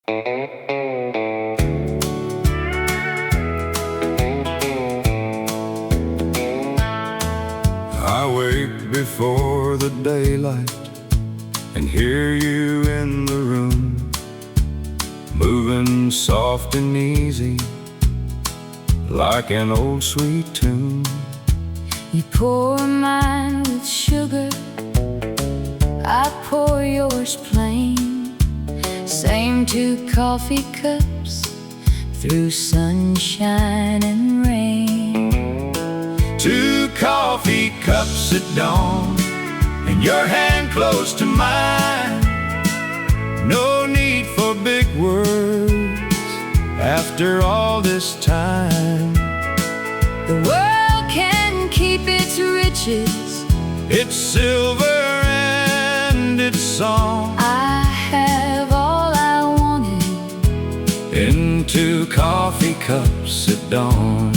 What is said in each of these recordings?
I wake before the daylight and hear you in the room, moving soft and easy like an old sweet tune. You pour mine with sugar, I pour yours plain. Same two coffee cups through sunshine and rain. Two coffee cups at dawn and your hand close to mine. No need for big words after all this time. The world can keep its riches, It's silver and it's song, I have all I wanted in two coffee cups at dawn.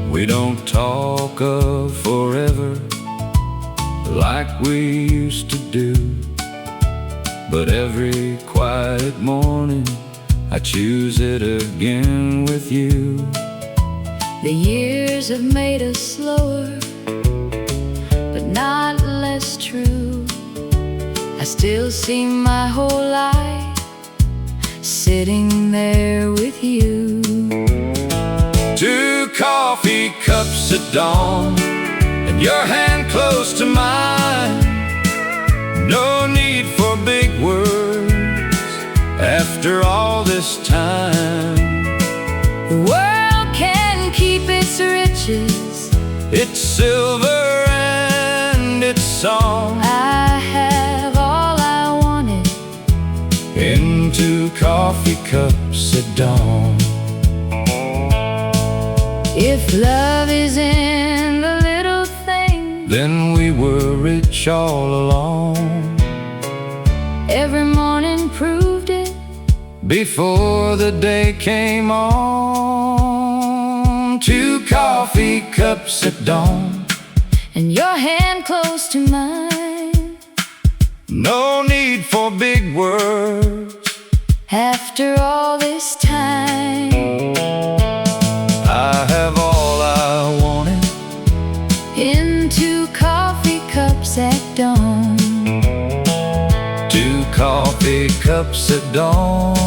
We don't talk of forever like we used to do, but every quiet morning I choose it again with you. The years have made us slower, but not less true. I still see my whole life sitting there with you. Two coffee cups at dawn and your hand close to mine. No need for big words after all this time. The world can keep its riches, It's silver and it's song, I have all I wanted in two coffee cups at dawn. If love is in the little things, Then we were rich all along, every morning proved it. before the day came on. Two coffee cups at dawn, And your hand close to mine, no need for big words after all this time. I have all I wanted In two coffee cups at dawn. two coffee cups at dawn,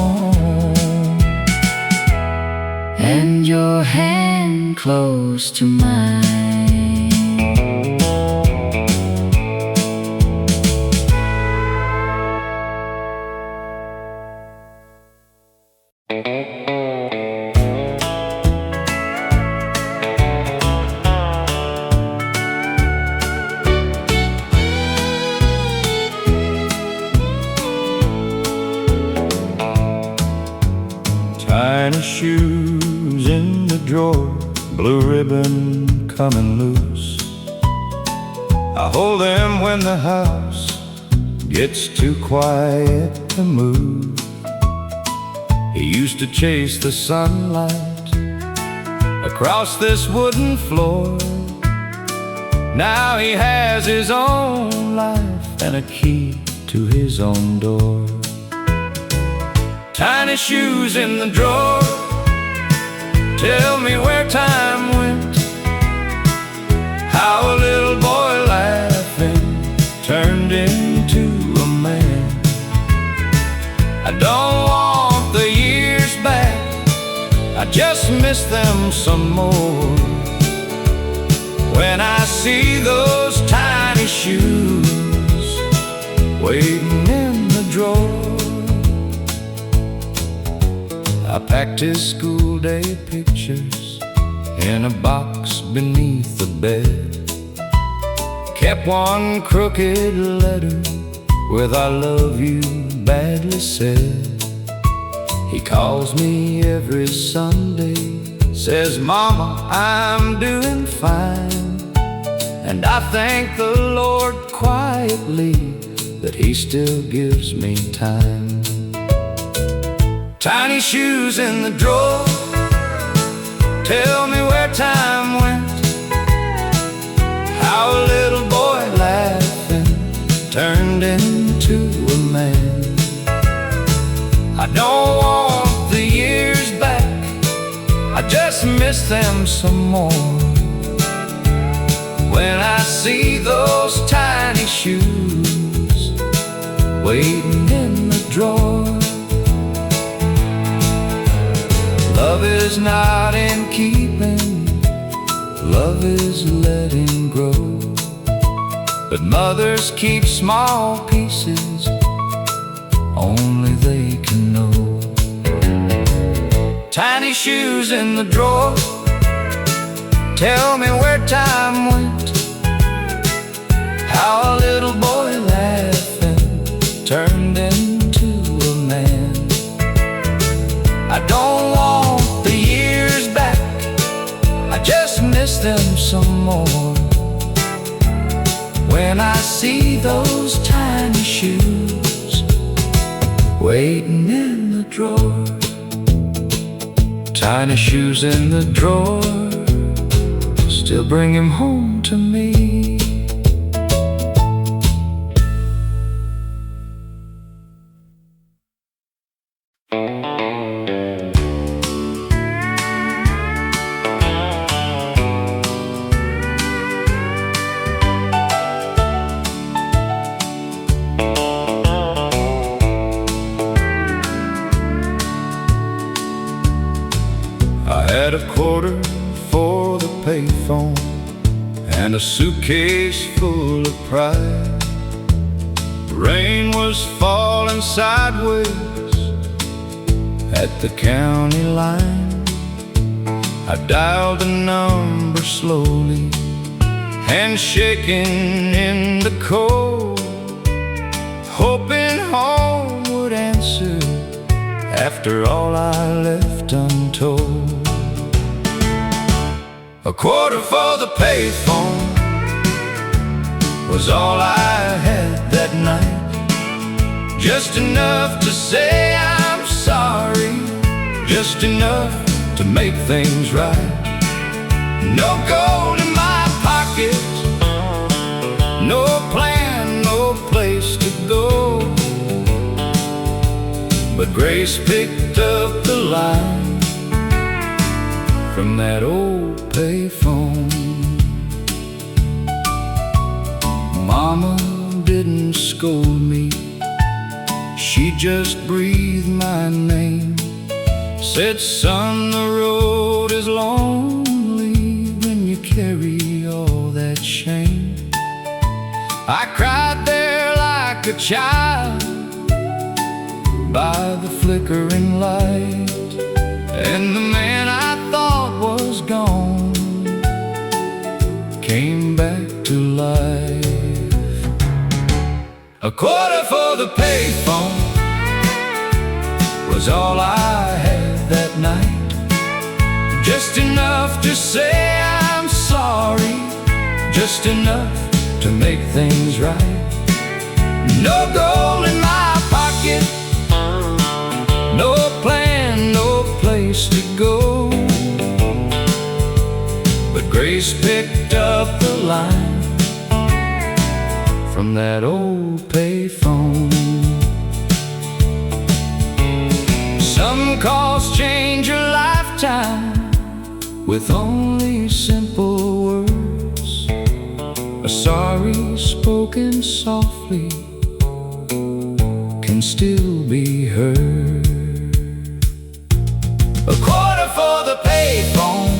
And your hand close to mine. tiny shoes in the drawer, blue ribbon coming loose. I hold them when the house gets too quiet to move. He used to chase the sunlight across this wooden floor. Now he has his own life and a key to his own door. Tiny shoes in the drawer, tell me where time went. How a little boy laughing turned into a man. I don't want the years back, I just miss them some more. When I see those tiny shoes waiting in the drawer. I packed his school day pictures in a box beneath the bed. Kept one crooked letter with I love you badly said. He calls me every Sunday, says, Mama, I'm doing fine. And I thank the Lord quietly that He still gives me time. Tiny shoes in the drawer, tell me where time went. How a little boy laughing turned into a man. don't want the years back, I just miss them some more. When I see those tiny shoes waiting in the drawer. Love is not in keeping, love is letting grow. But mothers keep small pieces, only they can know. Tiny shoes in the drawer, tell me where time went. How a little boy laughing turned into a man. I don't want the years back, I just miss them some more. When I see those tiny shoes waiting in the drawer. Tiny shoes in the drawer still bring him home to me. Had a quarter for the payphone and a suitcase full of pride. Rain was falling sideways at the county line. I dialed the number slowly, hands shaking in the cold, hoping home would answer after all I left untold. A quarter for the payphone was all I had that night. Just enough to say I'm sorry, just enough to make things right. No gold in my pocket, no plan, no place to go. But Grace picked up the line from that old payphone. Mama didn't scold me, she just breathed my name. Said, son, the road is lonely when you carry all that shame. I cried there like a child by the flickering light, and the man I thought was gone came back to life. A quarter for the payphone was all I had that night. Just enough to say I'm sorry, just enough to make things right. No gold in my pocket, no plan, no place to go. But Grace picked up the line from that old payphone. Some calls change your lifetime with only simple words. A sorry spoken softly can still be heard. A quarter for the payphone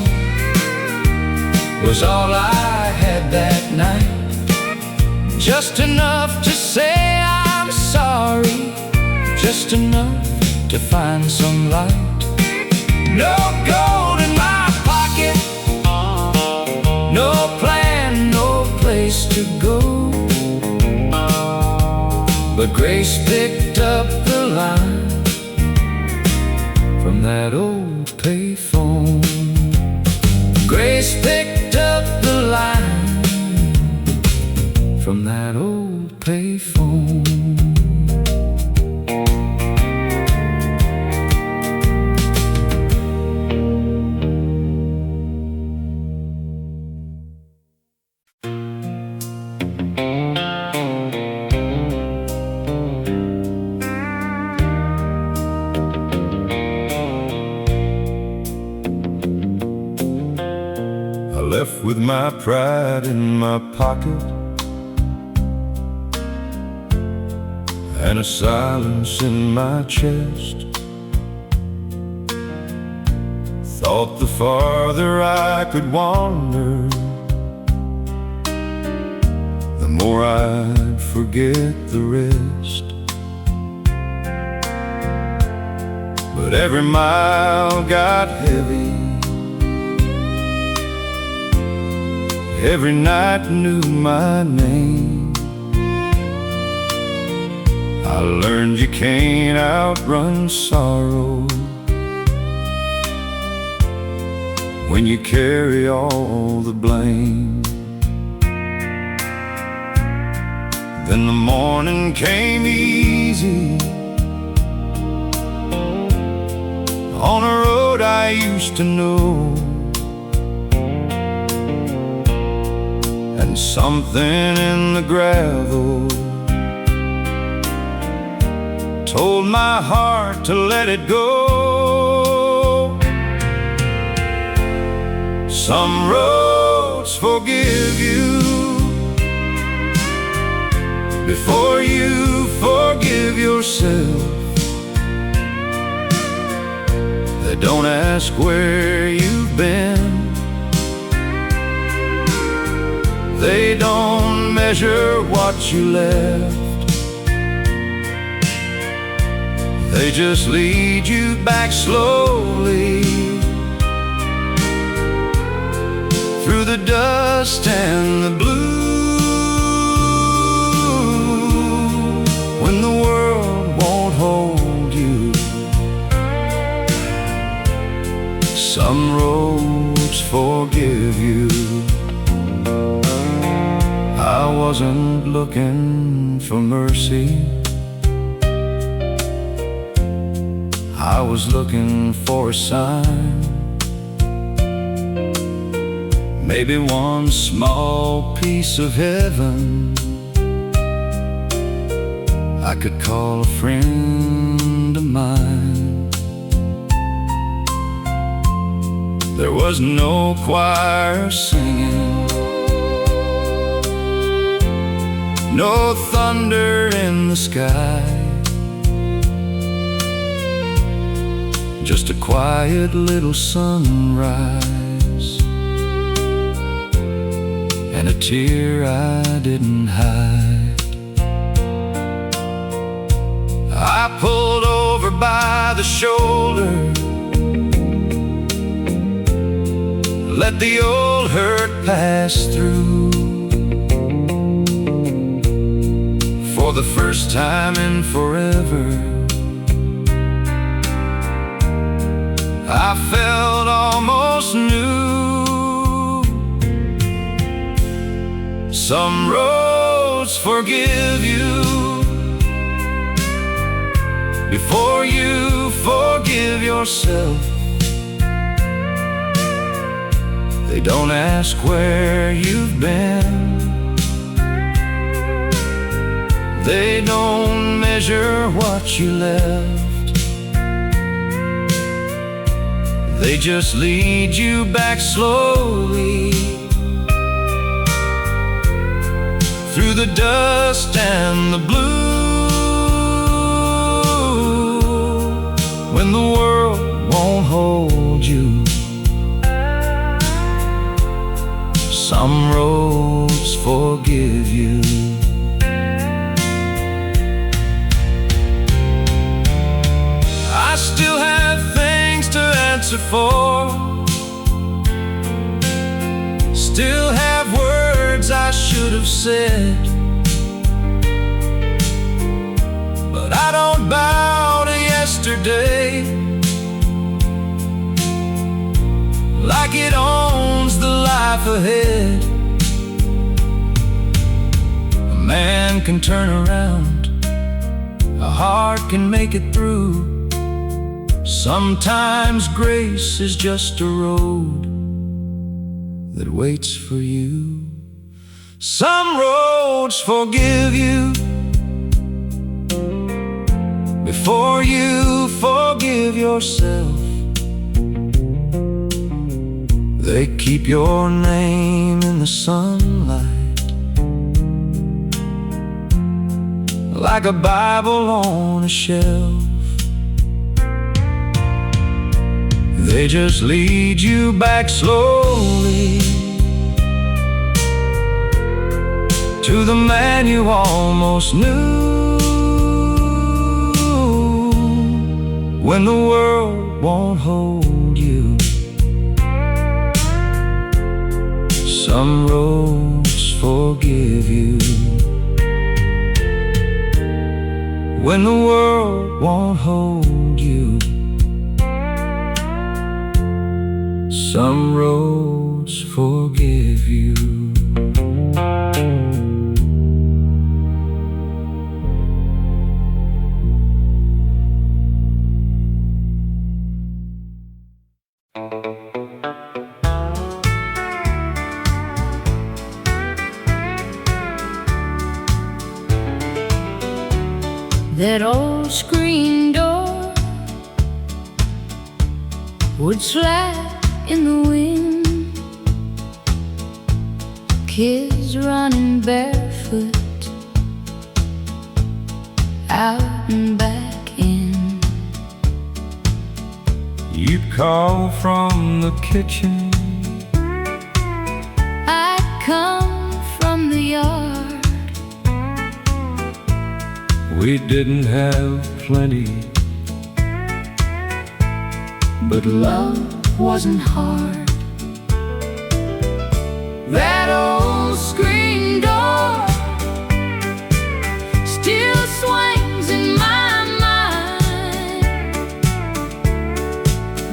was all I had that night. Just enough to say I'm sorry, just enough to find some light. No gold in my pocket, no plan, no place to go. But Grace picked up the line from that old payphone. Grace picked up the line from that old payphone. with my pride in my pocket and a silence in my chest. Thought the farther I could wander, the more I'd forget the rest. But every mile got heavy, every night knew my name. I learned you can't outrun sorrow when you carry all the blame. Then the morning came easy on a road I used to know, and something in the gravel told my heart to let it go. Some roads forgive you before you forgive yourself. They don't ask where you've been, they don't measure what you left. They just lead you back slowly through the dust and the blue, when the world won't hold you. Some roads forgive you. I wasn't looking for mercy, I was looking for a sign. Maybe one small piece of heaven I could call a friend of mine. There was no choir singing, no thunder in the sky, just a quiet little sunrise and a tear I didn't hide. I pulled over by the shoulder, let the old hurt pass through. For the first time in forever, I felt almost new. Some roads forgive you before you forgive yourself. They don't ask where you've been, they don't measure what you left. They just lead you back slowly through the dust and the blue, when the world won't hold you. Some roads forgive you. I still have things to answer for, still have words I should have said, but I don't bow to yesterday like it owns the life ahead. A man can turn around, a heart can make it through. Sometimes grace is just a road that waits for you. Some roads forgive you before you forgive yourself. They keep your name in the sunlight, like a Bible on a shelf. They just lead you back slowly to the man you almost knew. When the world won't hold you, some roads forgive you. When the world won't hold you, some roads forgive you. That old screen door would slap in the wind, kids running barefoot out and back in. You'd call from the kitchen, I'd come from the yard. we didn't have plenty, but Love wasn't hard. That old screen door still swings in my mind,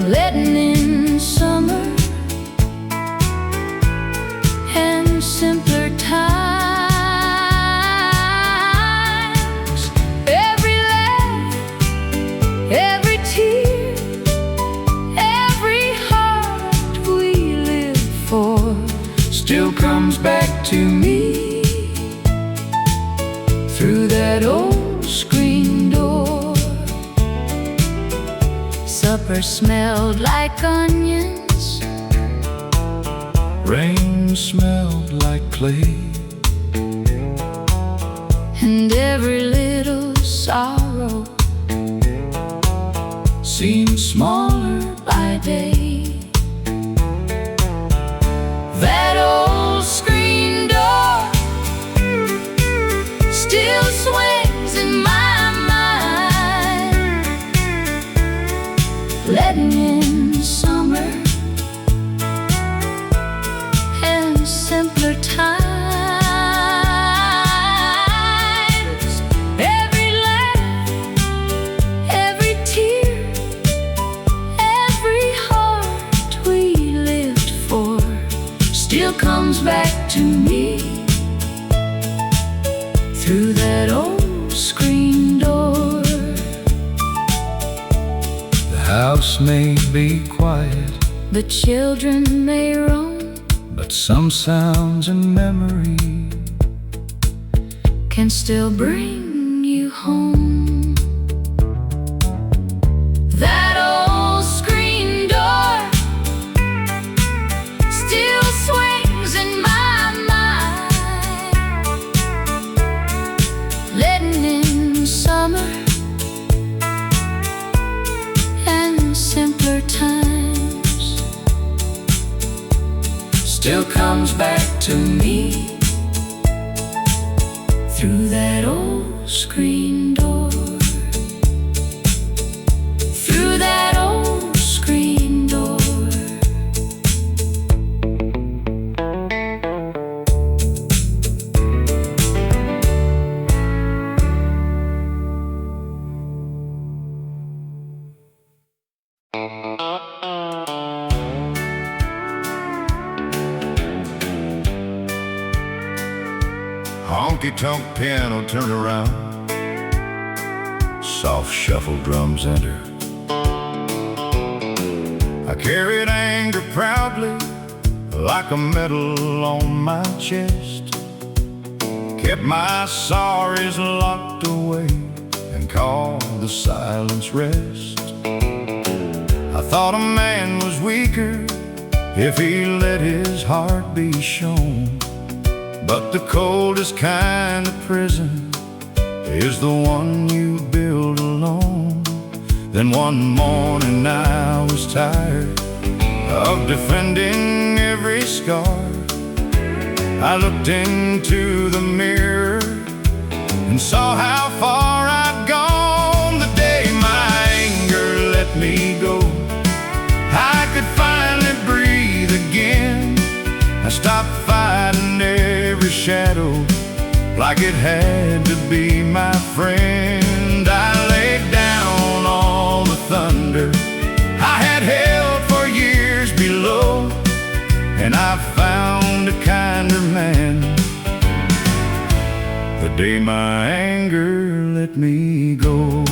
letting in summer and simpler times. Every tear, every heart we live for still comes back to me through that old screen door. Supper smelled like onions, rain smelled like clay, and every little sorrow seemed smaller by day. That old screen door still swings in my mind, letting in summer and simpler times. Every laugh, every tear, every heart we lived for still comes back to me through that old screen door. The house may be quiet, The children may roam, but some sounds and memory can still bring you home. That old screen door still swings in my mind, letting in summer and simpler times. Still comes back to me through that old screen door. Through that old screen door. Honky Tonk piano turned around, soft shuffle drums enter. I carried anger proudly like a medal on my chest, kept my sorries locked away and called the silence rest. I thought a man was weaker if he let his heart be shown. But the coldest kind of prison is the one you build alone. Then one morning I was tired of defending every scar. I looked into the mirror and saw how far I'd gone. The day my anger let me go, I could finally breathe again. I stopped fighting every shadow like it had to be my friend. I laid down all the thunder I had held for years below, and I found a kinder man the day my anger let me go.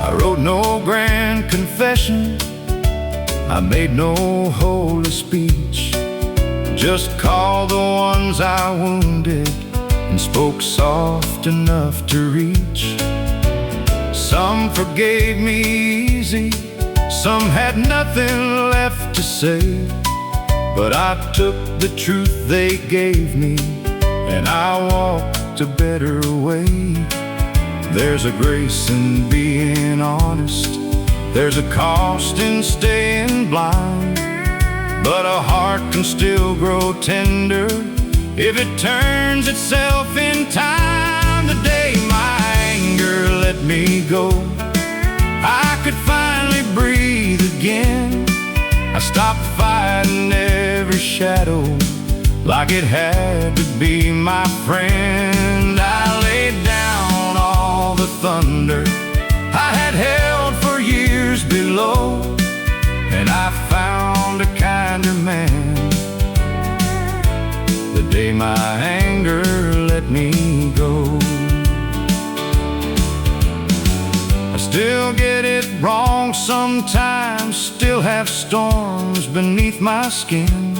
I wrote no grand confession, I made no holy speech, just called the ones I wounded and spoke soft enough to reach. Some forgave me easy, some had nothing left to say, but I took the truth they gave me and I walked a better way. There's a grace in being honest, there's a cost in staying blind, but a heart can still grow tender if it turns itself in time. The day my anger let me go, I could finally breathe again. I stopped fighting every shadow like it had to be my friend. I laid down all the thunder I had held for years below, and I found a kinder man the day my anger let me go. I still get it wrong sometimes, still have storms beneath my skin,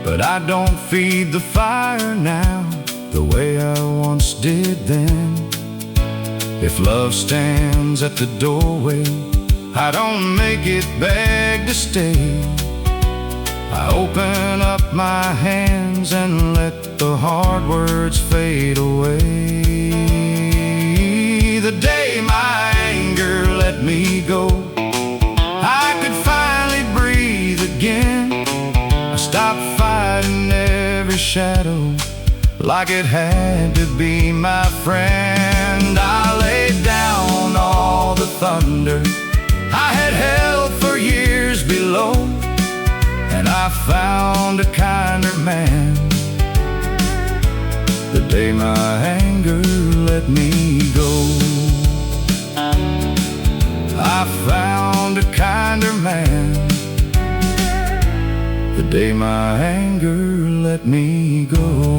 but I don't feed the fire now the way I once did then. If love stands at the doorway, I don't make it beg to stay. I open up my hands and let the hard words fade away. The day my anger let me go, I could finally breathe again. I stopped fighting every shadow like it had to be my friend. I laid down all the thunder I had held for years below, and I found a kinder man the day my anger let me go. I found a kinder man the day my anger let me go.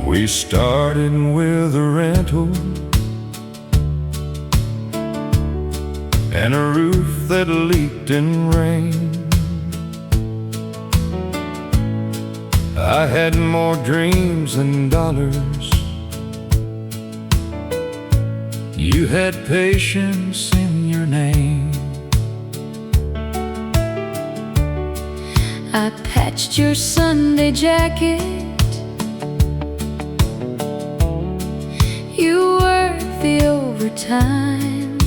We started with a rental and a roof that leaked in rain. I had more dreams than dollars. You had patience in your name. I patched your Sunday jacket. You worked the overtime.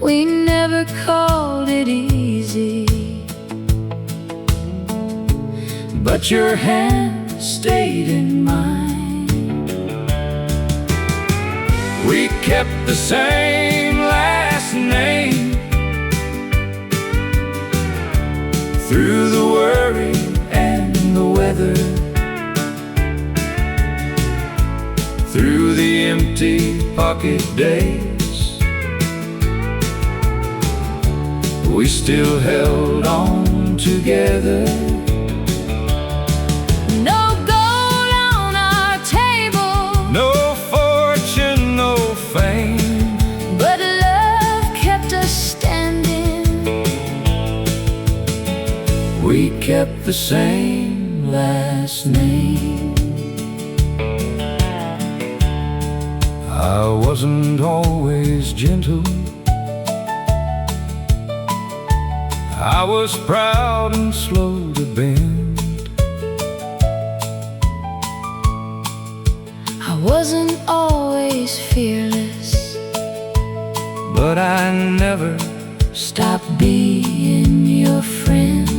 We never called it easy, but your hand stayed in mine. We kept the same last name through the worry and the weather, through the empty pocket days. we still held on together. No gold on our table, No fortune, no fame, but love kept us standing. we kept the same last name. I wasn't always gentle, I was proud and slow to bend. I wasn't always fearless, but I never stopped being your friend.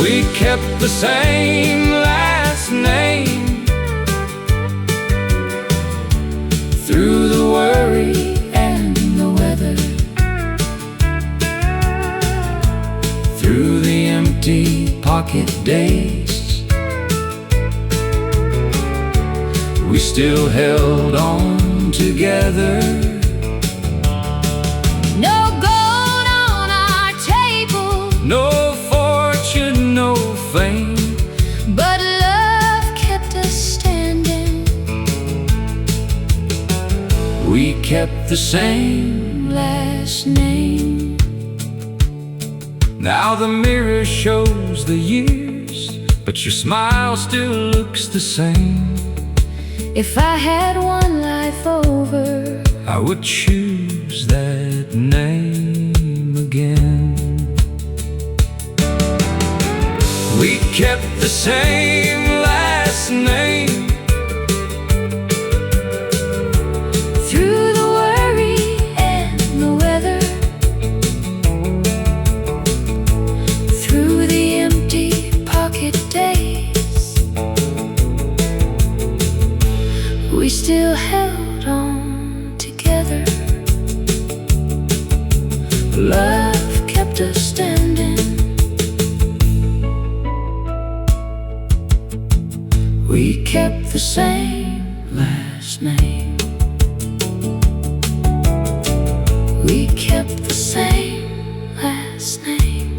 We kept the same last name. Through the worry and the weather, through the empty pocket days, we still held on together. No gold on our table, No fortune, no fame, but love kept us standing. we kept the same Last name. Now the mirror shows the years, but your smile still looks the same. If I had one life over, I would choose that name again. We kept the same last name. through the worry and the weather, through the empty pocket days, we still held on together. Love kept us standing. We kept the same last name. We kept the same last name.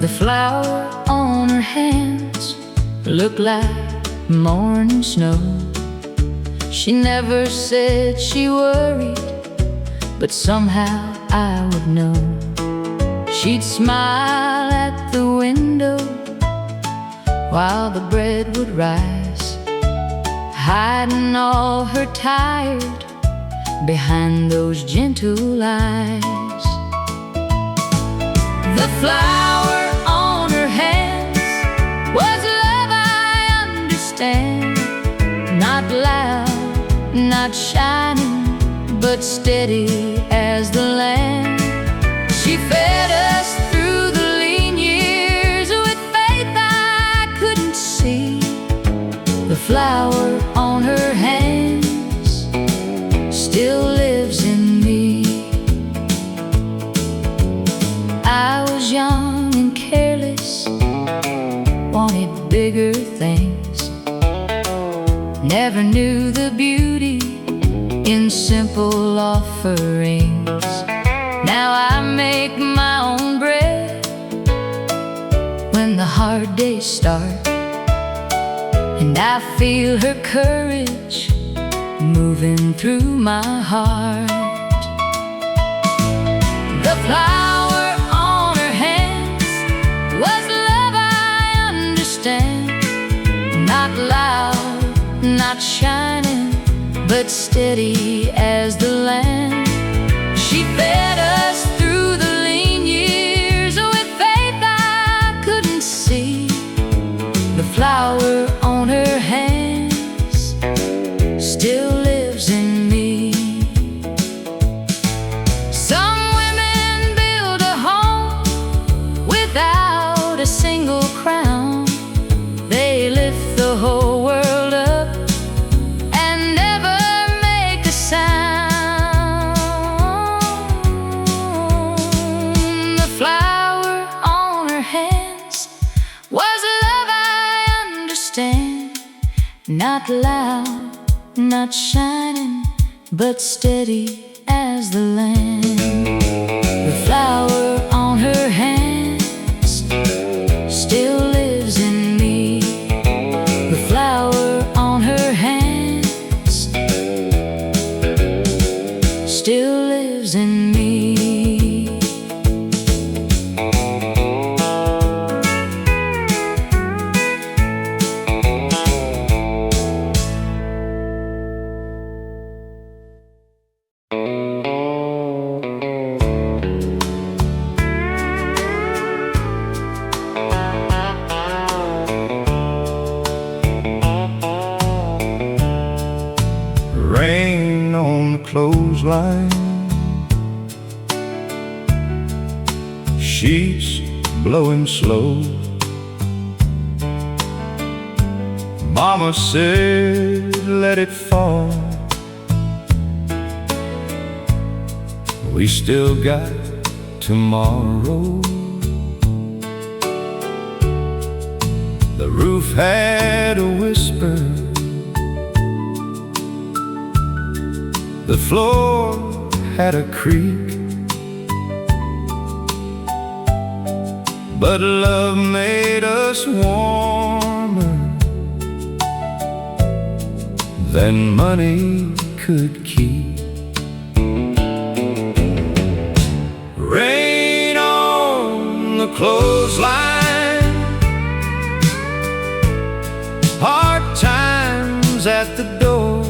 The flower on her hands looked like morning snow. She never said she worried, but somehow I would know. She'd smile at the window while the bread would rise, hiding all her tired behind those gentle eyes. The flower on her hands was love, I understand. Not loud, not shining, but steady as the land. She fed us through the lean years with faith I couldn't see. The flower on her hands still lives in me. I was young and careless, wanted bigger things, never knew the beauty in simple offerings. Now I make my own bread when the hard days start, and I feel her courage moving through my heart. The flower on her hands was love, I understand. Not loud, not shining, but steady as the land. She fed us through the lean years with faith I couldn't see. The flower on her hands still lives in me. Some women build a home without a single crown. They lift the whole world up and never stand, not loud, not shining, but steady as the land. The flower on her hands still lives in me. The flower on her hands still lives in me. Rain on the clothesline, sheets blowing slow. Mama said let it fall. We still got tomorrow. The roof had a whisper, the floor had a creak, but love made us warmer than money could keep. Rain on the clothesline, hard times at the door,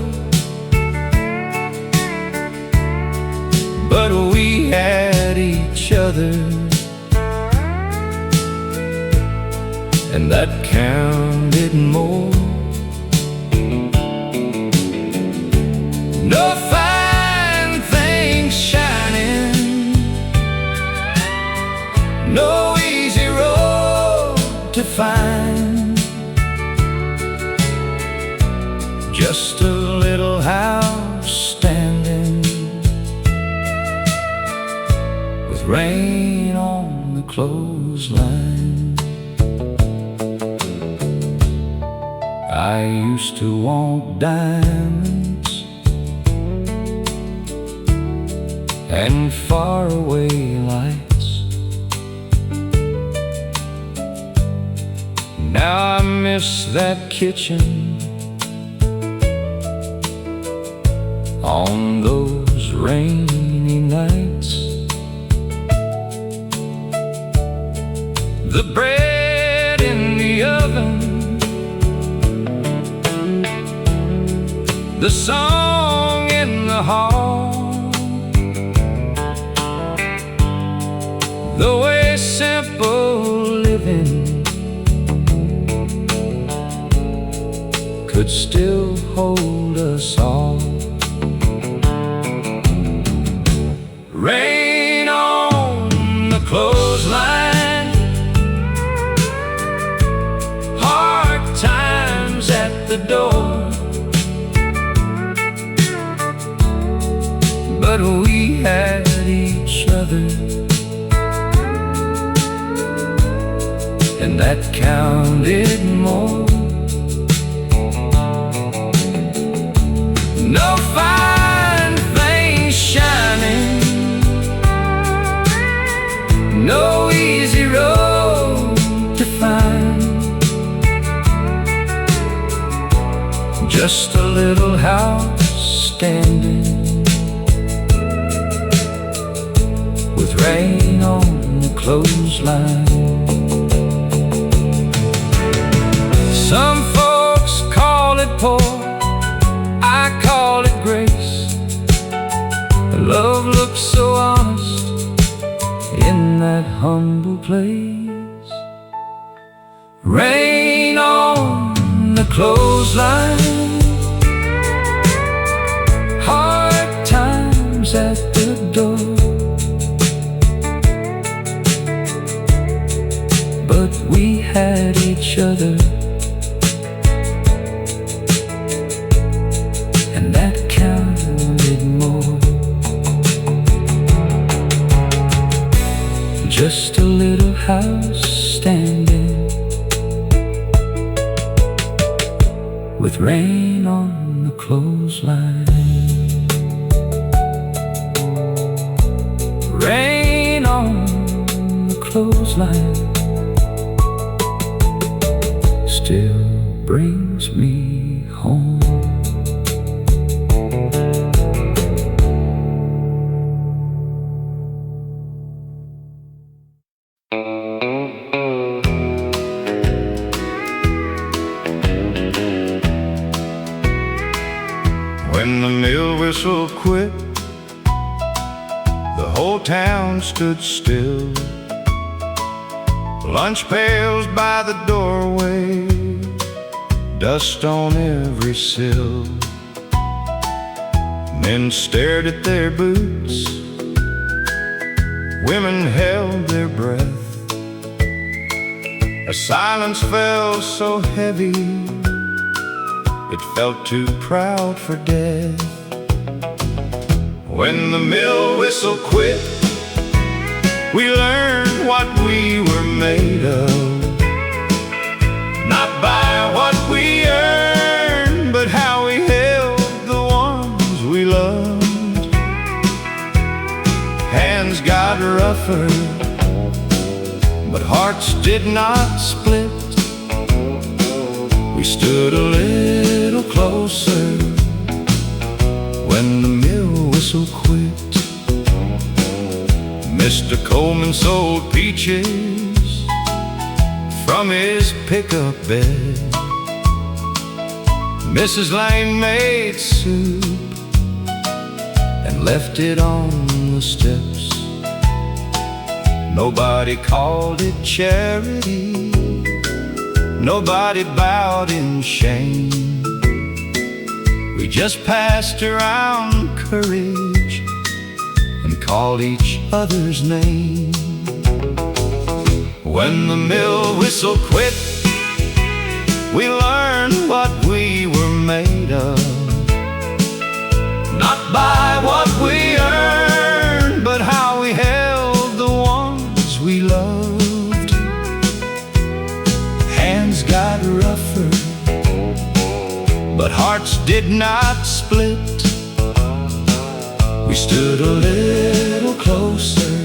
but we had each other, and that counted more. No fine things shining, no easy road to find, just a little house standing with rain on the clothesline. I used to want diamonds and faraway lights. Now I miss that kitchen on those rainy nights. The bread in the oven, the song in the hall, the way simple living could still hold us all. Rain on the clothesline, hard times at the door, but we had each other, and that counted more. No fine things shining, no easy road to find, just a little house standing with rain on the clothesline. Some folks call it poor, I call it grace. Love looks so honest in that humble place. Rain on the clothesline, hard times at the door, but we had each other, and that counted more. Just a little house standing with rain on the clothesline. Rain on the clothesline still brings me home. When the mill whistle quit, the whole town stood still. Lunch pails by the doorway, dust on every sill. Men stared at their boots, women held their breath. A silence fell so heavy, it felt too proud for death. When the mill whistle quit, we learned what we were made of. Not by what we earned, but how we held the ones we loved. Hands got rougher, but hearts did not split. We stood a little closer when the mill whistle quit. Mr. Coleman sold peaches from his pickup bed. Mrs. Lane made soup and left it on the steps. Nobody called it charity, nobody bowed in shame. We just passed around courage and called each other's name. When the mill whistle quit, we learned what we were made of. Not by what we earned, but how we held the ones we loved. Hands got rougher, but hearts did not split. We stood a little closer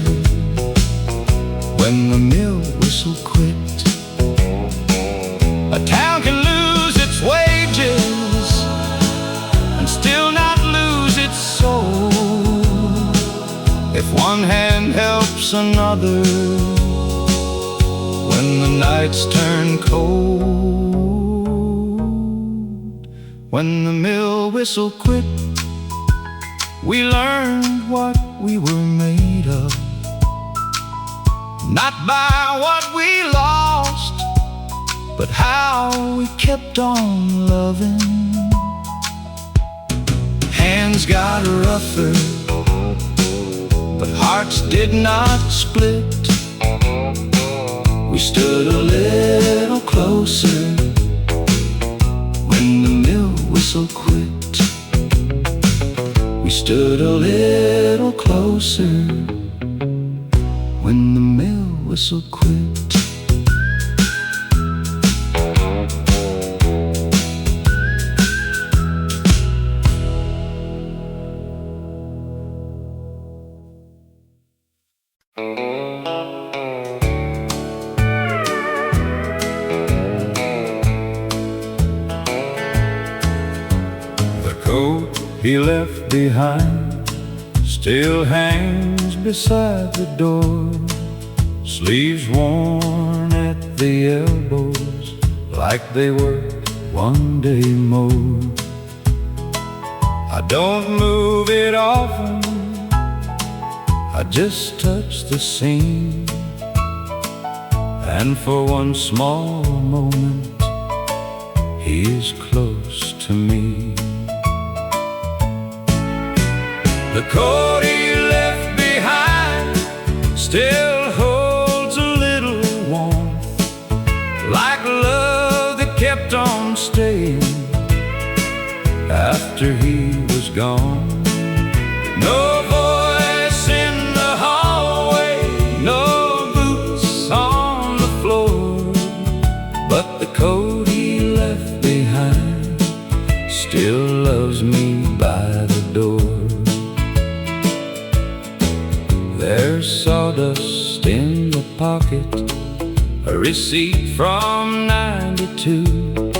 when the mill whistle quit. A town can lose its wages and still not lose its soul if one hand helps another when the nights turn cold. When the mill whistle quit, we learned what we were made of. Not by what we lost, but how we kept on loving. Hands got rougher, but hearts did not split. We stood a little closer when the mill whistle quit. We stood a little closer when the mill whistle quit. The coat he left behind still hangs beside the door. Sleeves worn at the elbows like they were one day more. I don't move it often, I just touch the seam, and for one small moment he is close to me. The coat he left behind still holds a little warmth, like love that kept on staying after he was gone. No voice in the hallway, no boots on the floor, but the coat he left behind a receipt from '92,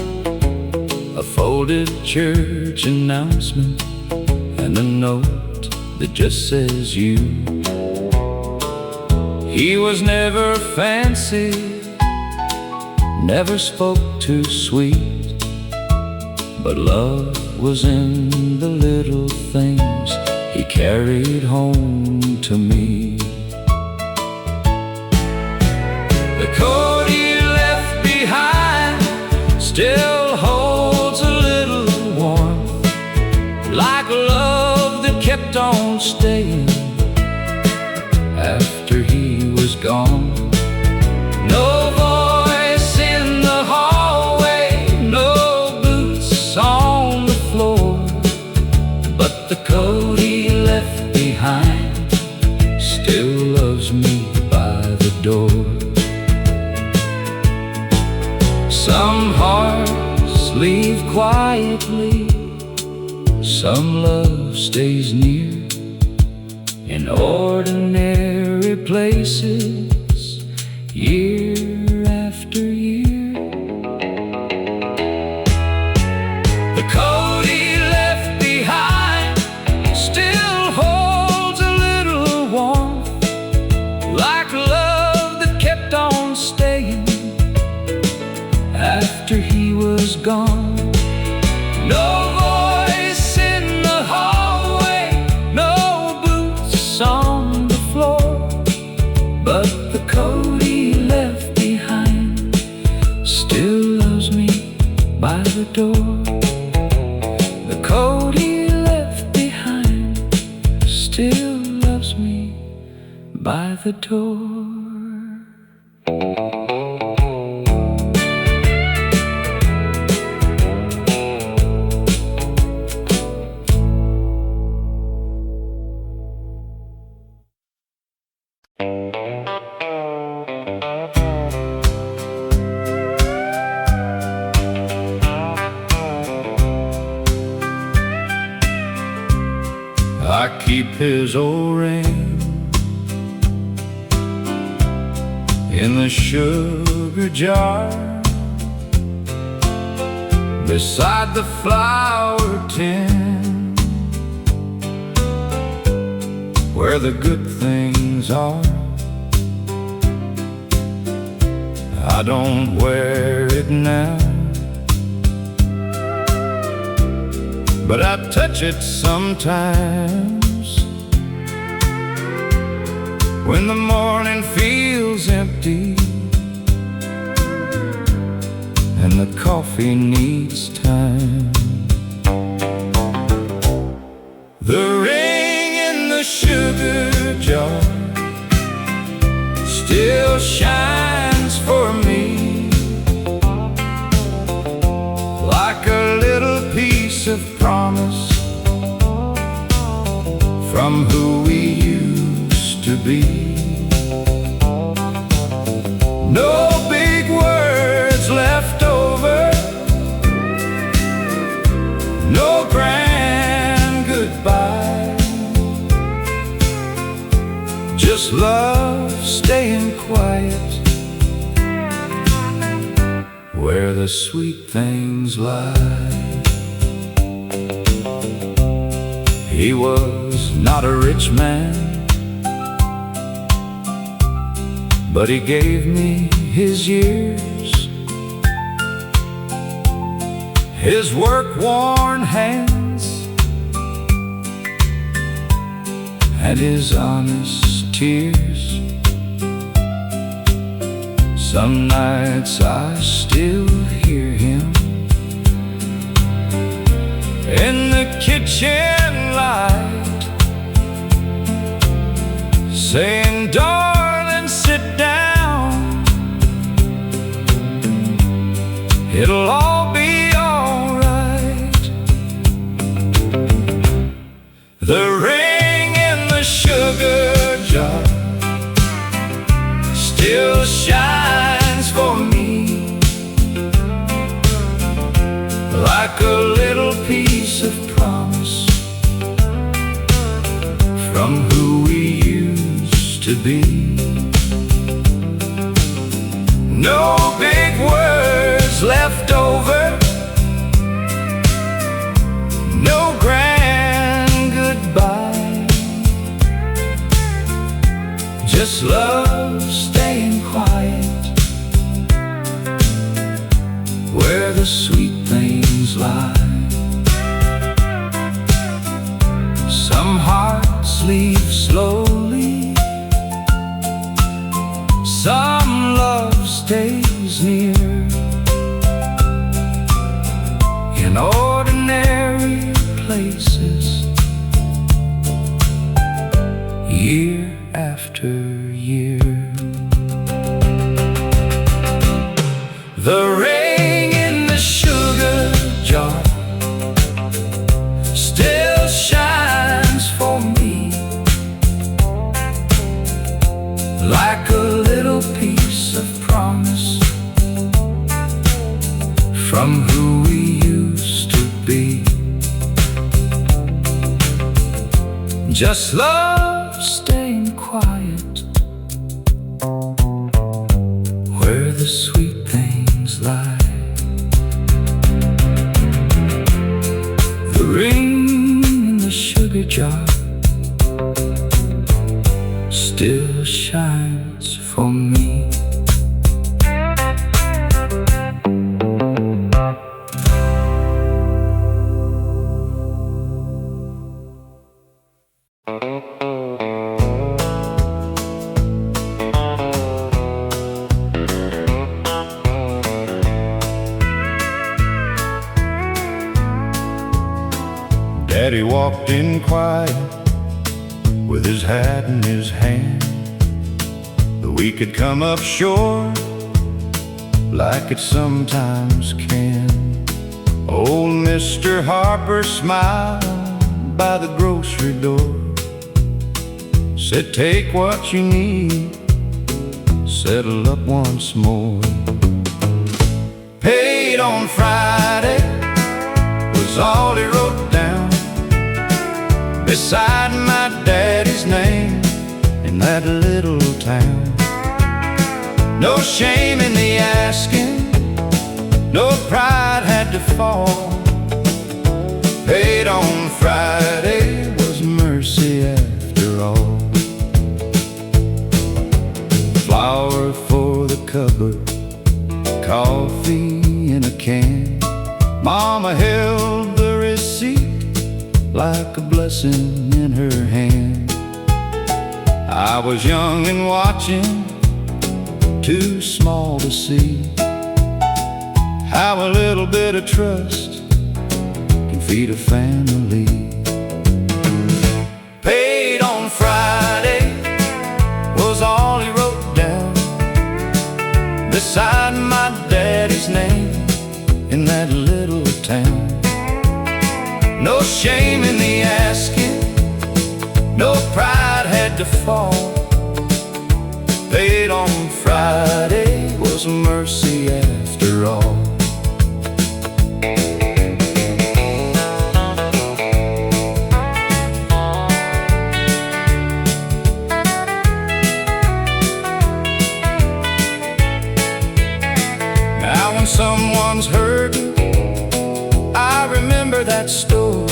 a folded church announcement, and a note that just says you. He was never fancy, never spoke too sweet, but love was in the little things he carried home to me. The coat he left behind still holds a little warmth, like love that kept on staying after he was gone. No voice in the hallway, no boots on the floor, but the coat he left behind still loves me by the door. Some hearts leave quietly, some love stays near in ordinary places, year after year. The coat he left behind still holds a little warmth, like love that kept on staying after he was gone. No voice in the hallway, no boots on the floor, but the coat he left behind still loves me by the door. The coat he left behind still loves me by the door. I keep his old ring in the sugar jar beside the flower tin where the good things are. I don't wear it now, but I touch it sometimes when the morning feels empty and the coffee needs time. The ring in the sugar jar still shines for me, like a little piece of promise from who we used to be. No big words left over, no grand goodbye, just love staying quiet where the sweet things lie. He was not a rich man, but he gave me his years, his work-worn hands, and his honest tears. Some nights I still hear him in the kitchen light, saying, "Darling, sit down, it'll all be all right." The ring in the sugar jar still shines for me, like a little piece of promise from who we used to be. No big words left over, no grand goodbye, just love staying quiet where the sweet things lie. Some hearts leave slowly, some love stays near in ordinary places, year after year. The ring in the sugar jar still shines for me, like a little piece of promise from who we used to be. Just love staying quiet where the sweet things lie. The ring in the sugar jar still shines for me. Daddy walked in quiet with his hat in his hand. The week had come up short like it sometimes can. Old Mr. Harper smiled by the grocery door, said take what you need, settle up once more. Paid on Friday was all he wrote down beside my daddy's name in that little town. No shame in the asking, no pride had to fall. Paid on Friday was mercy after all. Flour for the cupboard, coffee in a can. Mama held the receipt like a blessing in her hand. I was young and watching, too small to see how a little bit of trust can feed a family. Paid on Friday was all he wrote down beside my daddy's name in that little town. No shame in the asking, no pride had to fall. Paid on Friday was mercy after all. Now when someone's hurting, I remember that story.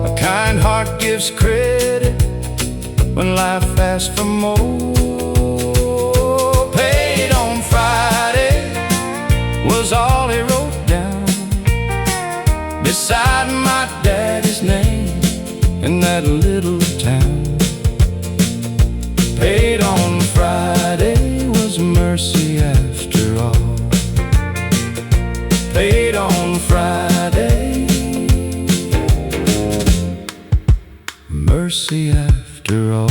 A kind heart gives credit when life asks for more. Paid on Friday was all he wrote down beside my daddy's name in that little town. Paid on Friday was mercy after all. Paid on Friday, mercy after all.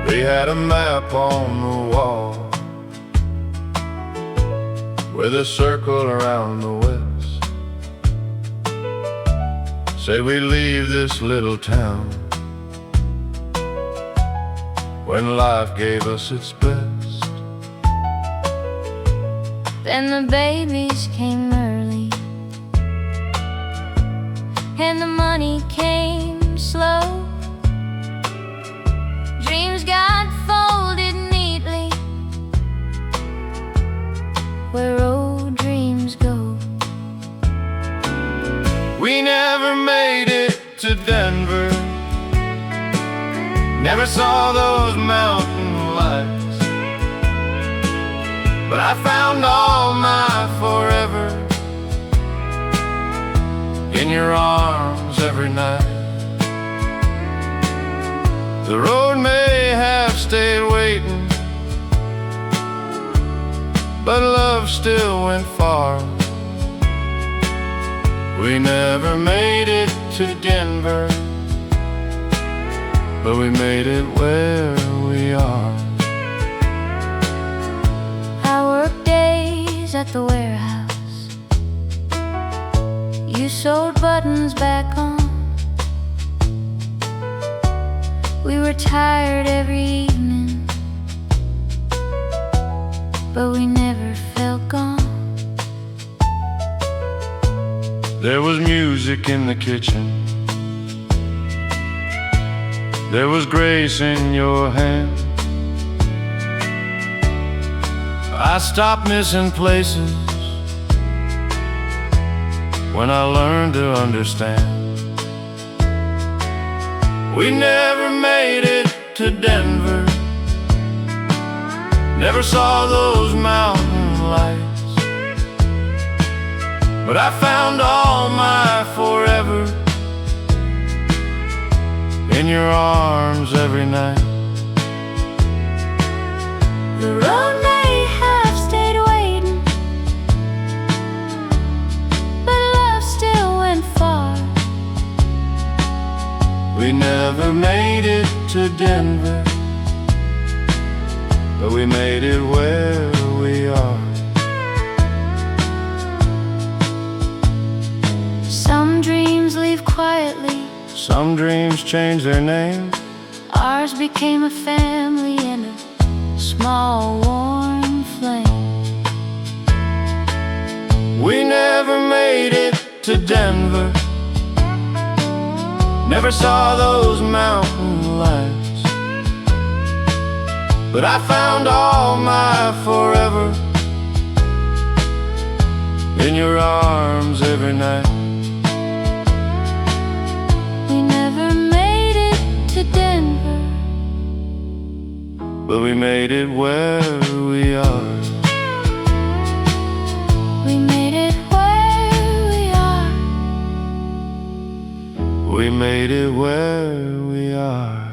They had a map on the wall with a circle around the west. say we leave this little town when life gave us its best. Then the babies came early, and the money came slow. Dreams got folded neatly where old dreams go. We never made it to Denver, never saw those mountain lights, but I found all my forever in your arms every night. The road may have stayed waiting, but love still went far. We never made it to Denver, but we made it where we are. I worked days at the warehouse, you sewed buttons back on. We were tired every evening, but we never felt gone. There was music in the kitchen, there was grace in your hand. I stopped missing places when I learned to understand. We never made it to Denver, never saw those mountain lights, but I found all my forever in your arms every night. The road may have stayed waiting, but love still went far. We never made it to Denver, but we made it where we are. Some dreams leave quietly, some dreams change their name. ours became a family and a small warm flame. We never made it to Denver, never saw those mountain lights, but I found all my forever in your arms every night. We never made it to Denver, but we made it where we are. we made it where we are. We made it where we are.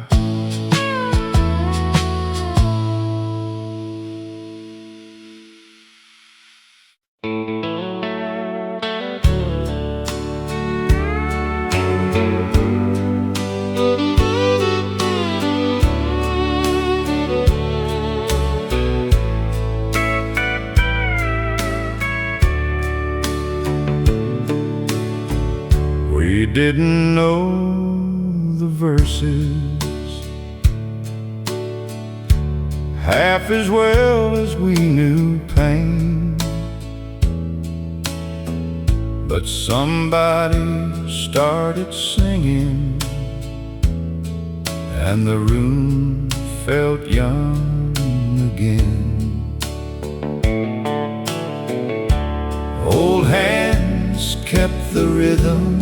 We didn't know the verses half as well as we knew pain, but somebody started singing and the room felt young again. Old hands kept the rhythm,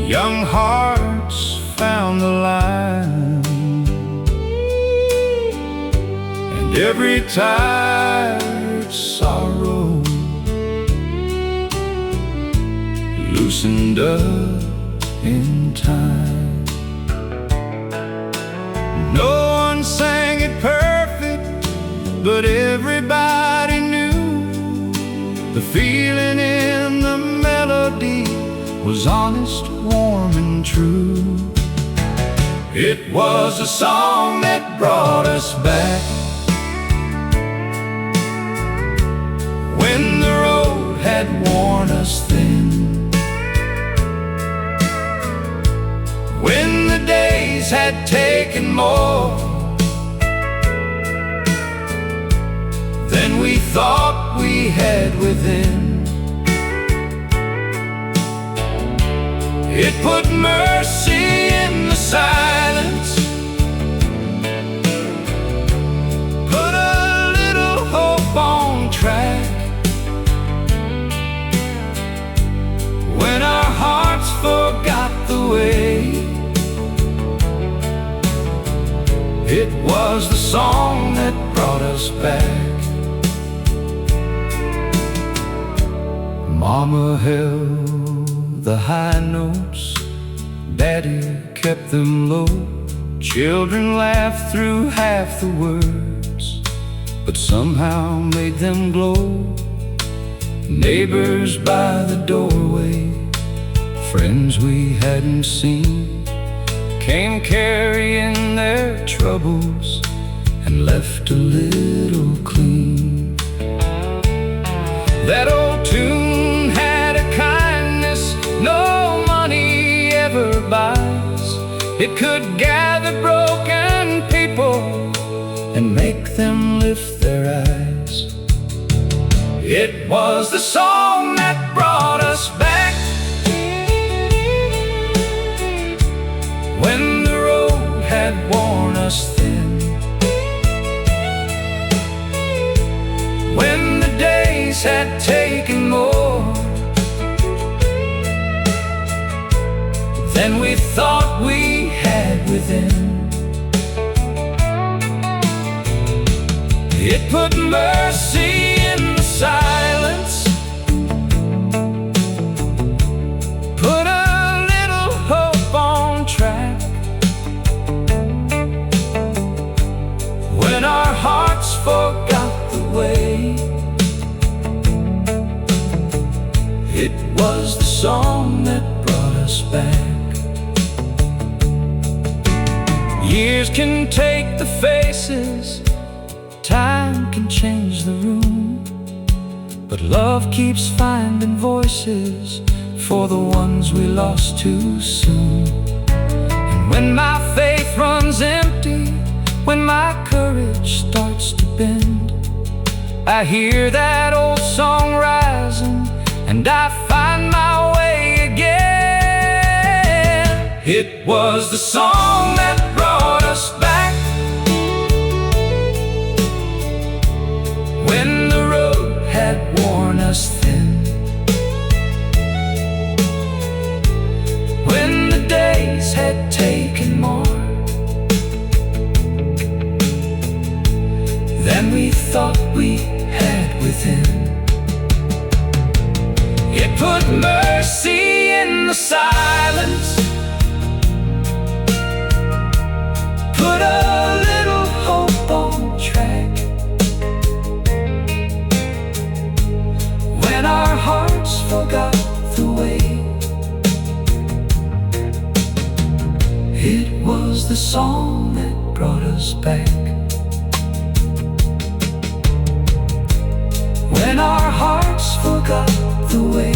young hearts found the line, and every tired sorrow loosened up in time. No one sang it perfect, but everybody knew the feeling in the melody was honest, warm and true. It was a song that brought us back when the road had worn us thin. days had taken more than we thought we had within. It put mercy in the silence, put a little hope on track. When our hearts forgot the way, it was the song that brought us back. Mama held the high notes, Daddy kept them low. Children laughed through half the words, but somehow made them glow. Neighbors by the doorway, friends we hadn't seen, came carrying their troubles and left a little clean. That old tune had a kindness no money ever buys. It could gather broken people and make them lift their eyes. It was the song that brought us back when the road had worn us thin, when the days had taken more than we thought we had within. It put mercy in the silence, put a little hope on track. When our hearts forgot the way, it was the song that brought us back. Years can take the faces, time can change the room, but love keeps finding voices for the ones we lost too soon. And when my faith runs empty, when my courage starts to bend, I hear that old song rising and I find my way again. It was the song that brought us back when the road had worn us thin, when the days had taken more than we thought we had within. It put mercy in the silence, put a little hope on track. When our hearts forgot the way, it was the song that brought us back. When our hearts forgot the way,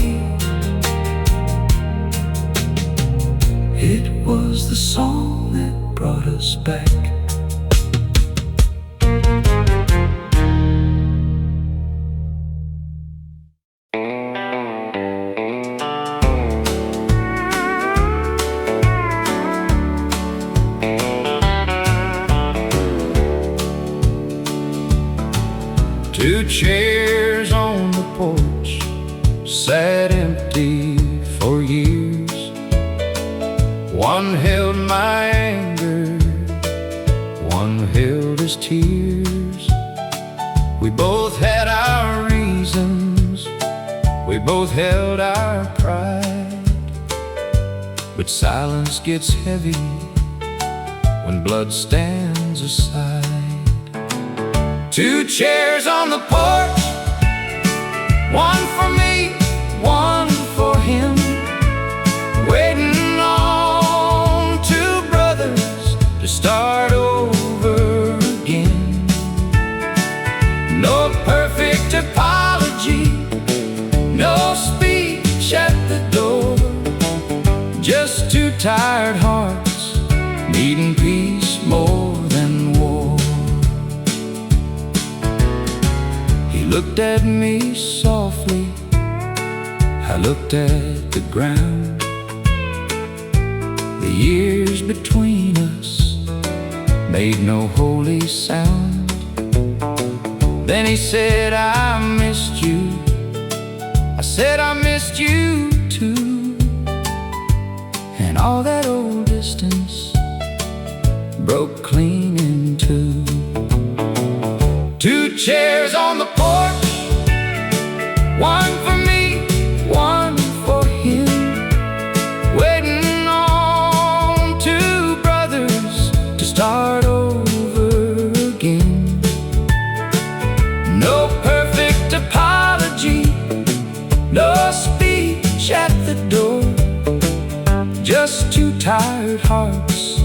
it was the song that brought us back. Two chairs on the porch sat empty for years. One held my anger, one held his tears. We both had our reasons, we both held our pride. But silence gets heavy when blood stands aside. Two chairs on the porch, one for me, one for him, waiting on two brothers to start over again. No perfect apology, no speech at the door, just two tired hearts needing peace more than war. He looked at me softly, I looked at the ground. The years between us made no holy sound. Then he said, I missed you. I said, I missed you too. And all that old distance broke clean in two. Two chairs on the porch, one for me, one for him, waiting on two brothers to start over again. No perfect apology, no speech at the door, just two tired hearts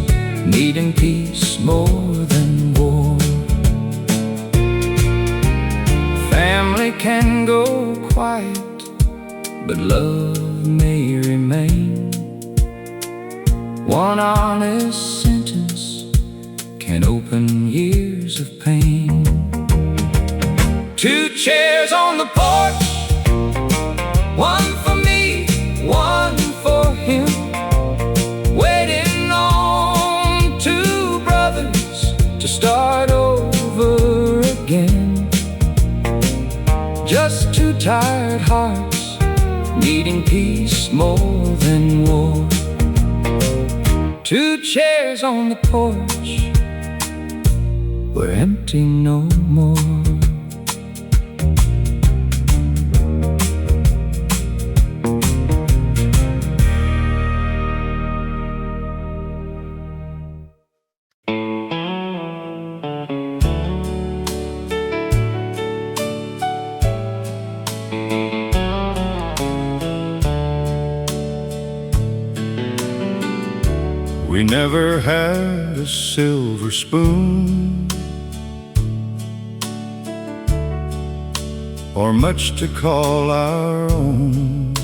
needing peace more than war. Family can go quiet, but love may remain. One honest sentence can open years of pain. Two chairs on the porch, one for me, one for him, waiting on two brothers to start over again. Just two tired hearts needing peace more than war. Two chairs on the porch were empty no more. We never had a silver spoon or much to call our own.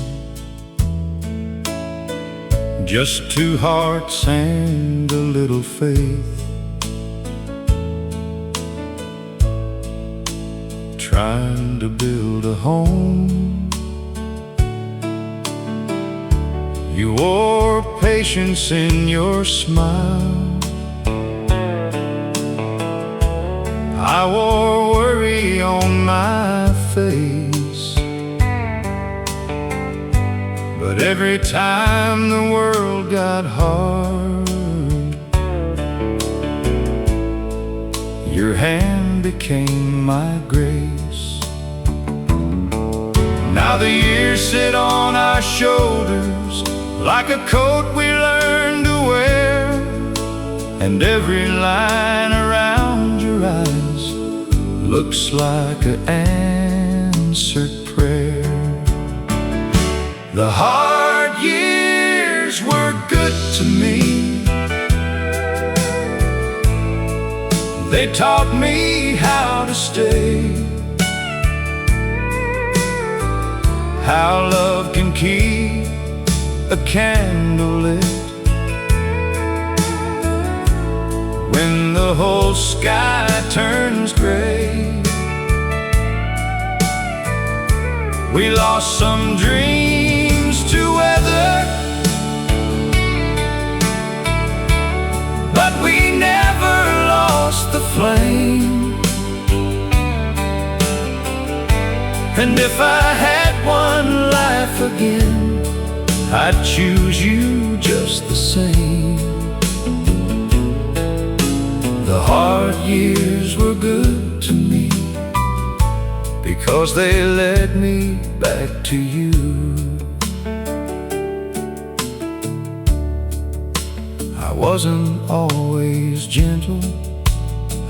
Just two hearts and a little faith, trying to build a home. You wore patience in your smile, I wore worry on my face. But every time the world got hard, your hand became my grace. Now the years sit on our shoulders like a coat we learned to wear, and every line around your eyes looks like an answered prayer. The hard years were good to me. They taught me how to stay, how love can keep a candle lit when the whole sky turns gray. We lost some dreams to weather, but we never lost the flame. And if I had one life again, I'd choose you just the same. The hard years were good to me because they led me back to you. I wasn't always gentle,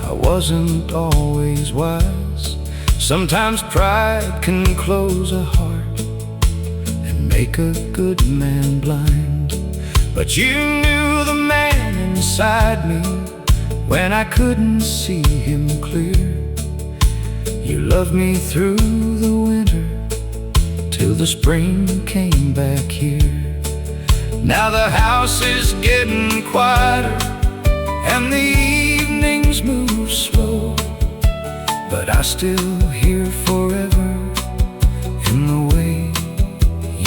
I wasn't always wise. Sometimes pride can close a heart, make a good man blind. But you knew the man inside me when I couldn't see him clear. You loved me through the winter till the spring came back here. Now the house is getting quieter, when the evenings move slow, but I still hear forever in the way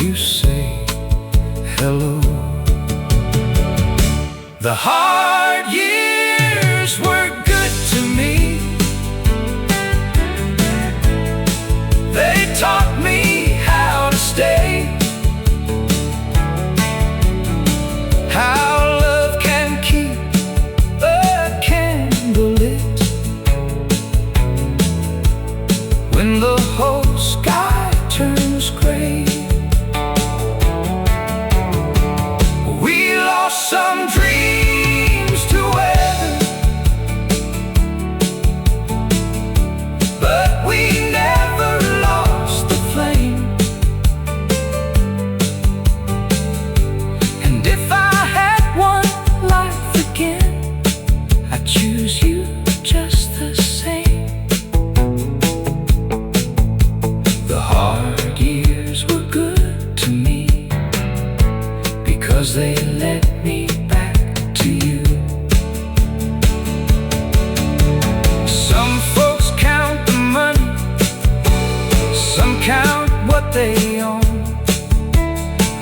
you say hello. The hard years were good to me. They taught me how to stay, how love can keep a candle lit when the whole sky turns gray. We lost some dreams to weather, but we never lost the flame. And if I had one life again, I'd choose you just the same. The hard years were good to me because they led me back to you. Some folks count the money, some count what they own.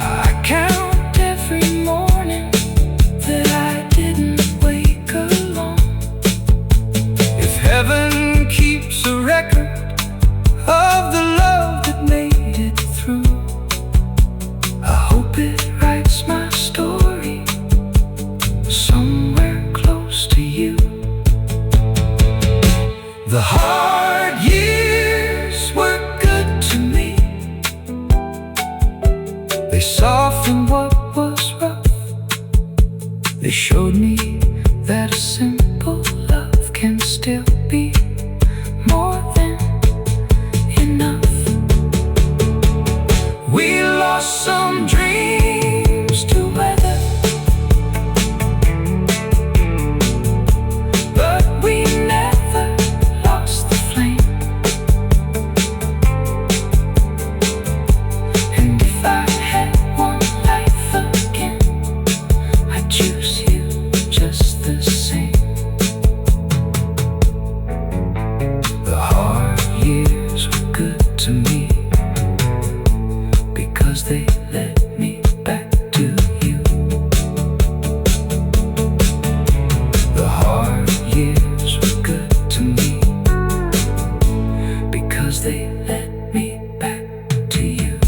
I count every morning that I didn't wake alone. If heaven keeps a record of the love that made it through, I hope it writes my story somewhere close to you. The hard years were good to me. They softened what was rough. They showed me that a simple love can still be more than enough. We lost some dreams to weather, but we never lost the flame. And if I had one life again, I'd choose you just the same. The hard years were good to me because they led me back to you. The hard years were good to me because they led me back to you.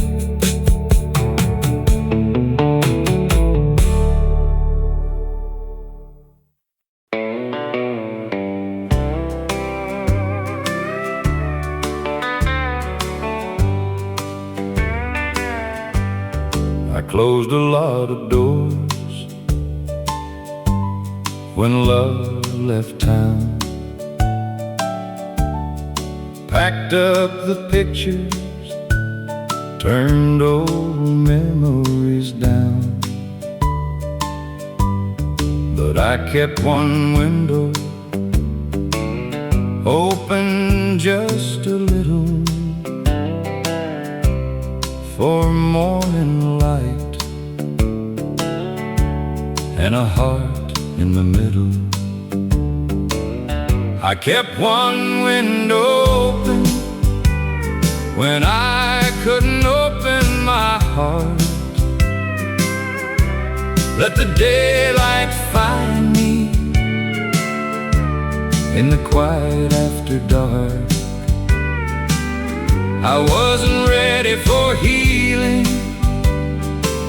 I closed a lot of doors when love left town. Packed up the pictures, turned old memories down. But I kept one window open just a little for morning light and a heart in the middle. I kept one window open when I couldn't open my heart. Let the daylight find me in the quiet after dark. I wasn't ready for healing,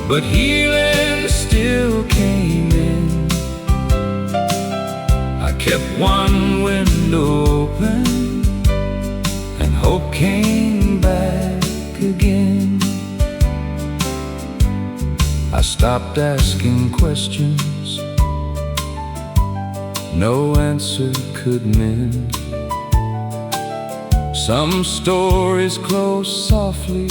but healing still came in. I kept one window open and hope came back again. I stopped asking questions no answer could mend. Some stories close softly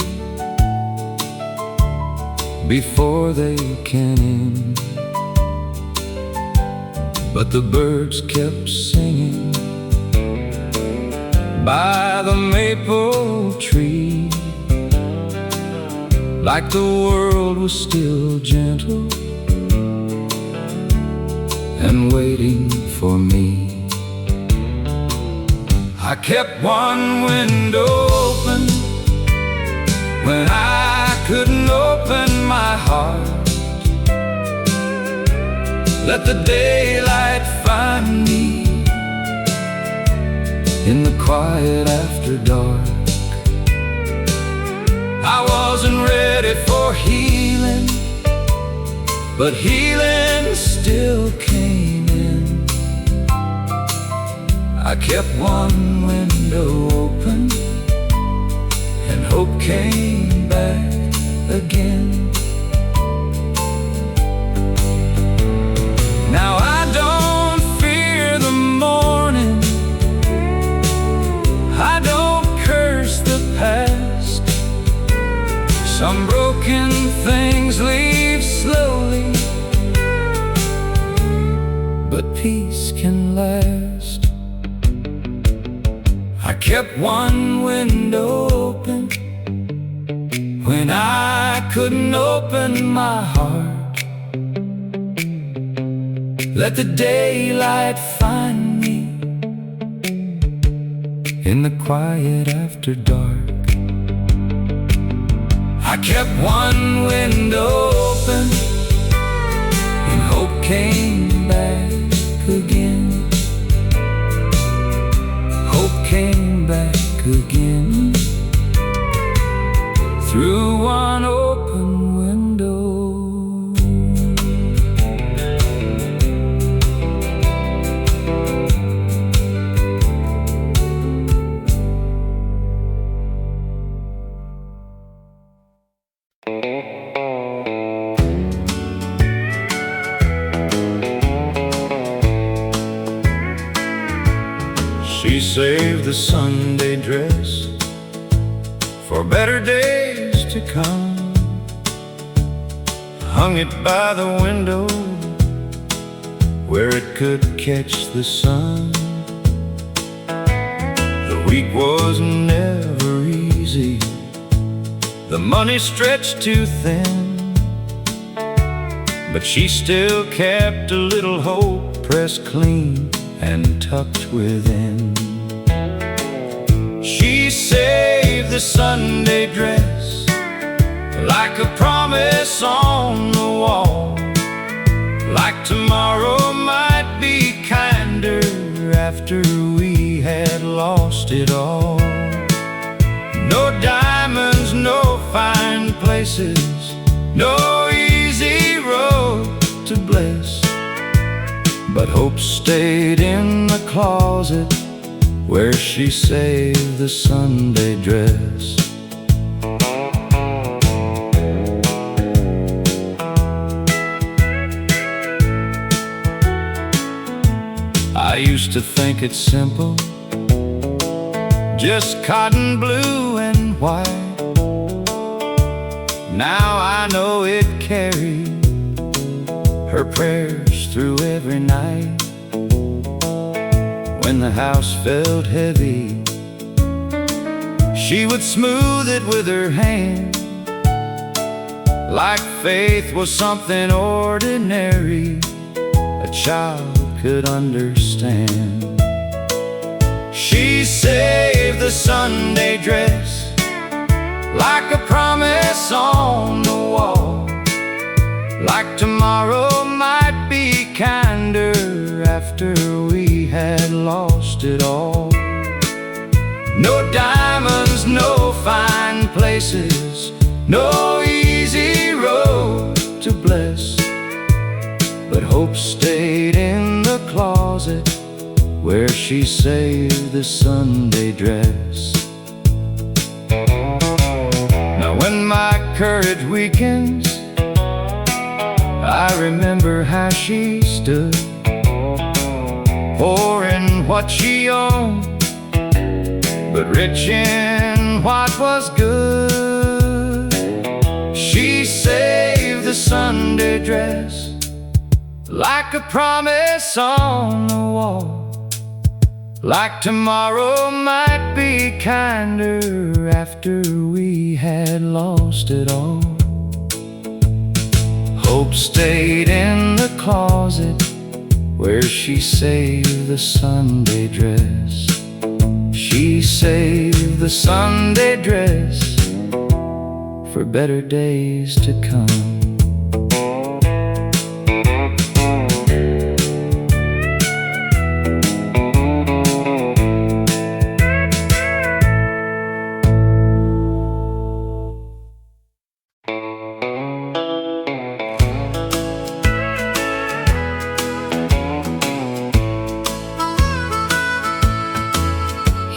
before they can end. But the birds kept singing by the maple tree, like the world was still gentle and waiting for me. I kept one window open when I couldn't open my heart. Let the daylight find me in the quiet after dark. I wasn't ready for healing, but healing still came in. I kept one window open and hope came back again. Now I don't fear the morning, I don't curse the past. Some broken things leave slowly, but peace can last. I kept one window open when I couldn't open my heart. Let the daylight find me in the quiet after dark. I kept one window open and hope came back again. Hope came back again through one open window. She saved the Sunday dress for better days to come. Hung it by the window where it could catch the sun. The week was never easy, the money stretched too thin, but she still kept a little hope pressed clean and tucked within. She saved the Sunday dress like a promise on the wall, like tomorrow might be kinder after we had lost it all. No diamonds, no fine places, no easy road to bless, but hope stayed in the closet where she saved the Sunday dress. I used to think it's simple, just cotton blue and white. Now I know it carried her prayers through every night. When the house felt heavy, she would smooth it with her hand, like faith was something ordinary a child could understand. She saved the Sunday dress like a promise on the wall, like tomorrow might be kinder after we had lost it all. No diamonds, no fine places, no easy road to bless, but hope stayed in the closet where she saved the Sunday dress. Now when my courage weakens, I remember how she stood, poor in what she owned, but rich in what was good. She saved the Sunday dress like a promise on the wall, like tomorrow might be kinder after we had lost it all. Hope stayed in the closet where she saved the Sunday dress. She saved the Sunday dress for better days to come.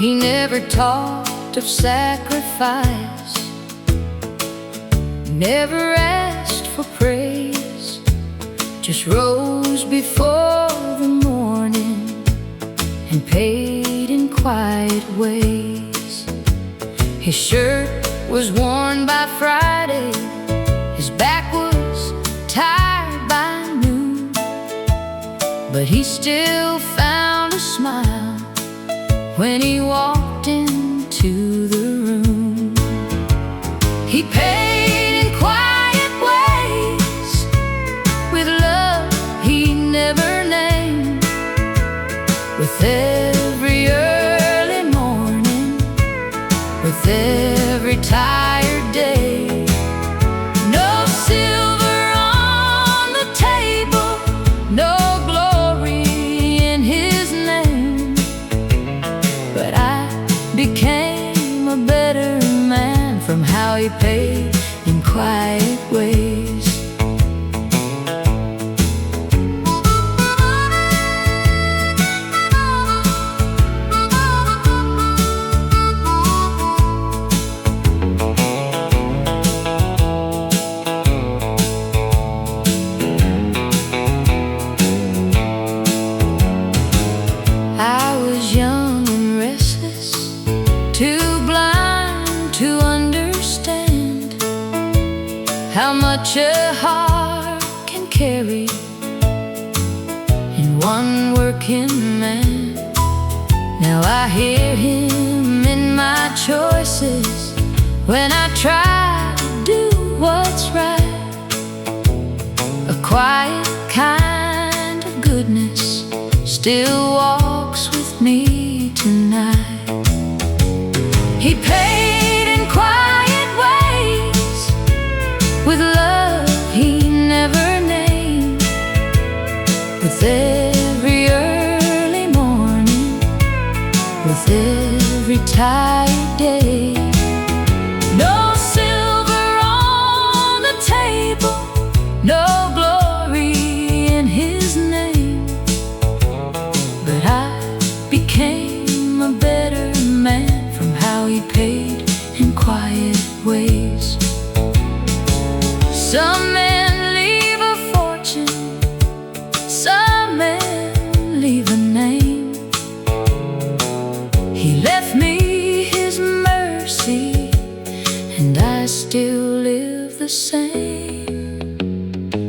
He never talked of sacrifice, never asked for praise, just rose before the morning and paid in quiet ways. His shirt was worn by Friday, his back was tired by noon, but he still found a smile when he walked into the room. He paid in quiet ways, with love he never named, with every early morning, with every tired day. No silver on the table, no glory in his name, but I became a better man from how he paid in quiet ways. I was young and restless, too blind to understand how much a heart can carry in one working man. Now I hear him in my choices when I try to do what's right. A quiet kind of goodness still walks with me tonight. He paid in quiet ways, with love he never named, with every early morning, with every tired day. No silver on the table, no glory in his name, but I became a better man from how he paid in quiet ways. Some men leave a fortune, some men leave a name. He left me his mercy, and I still live the same.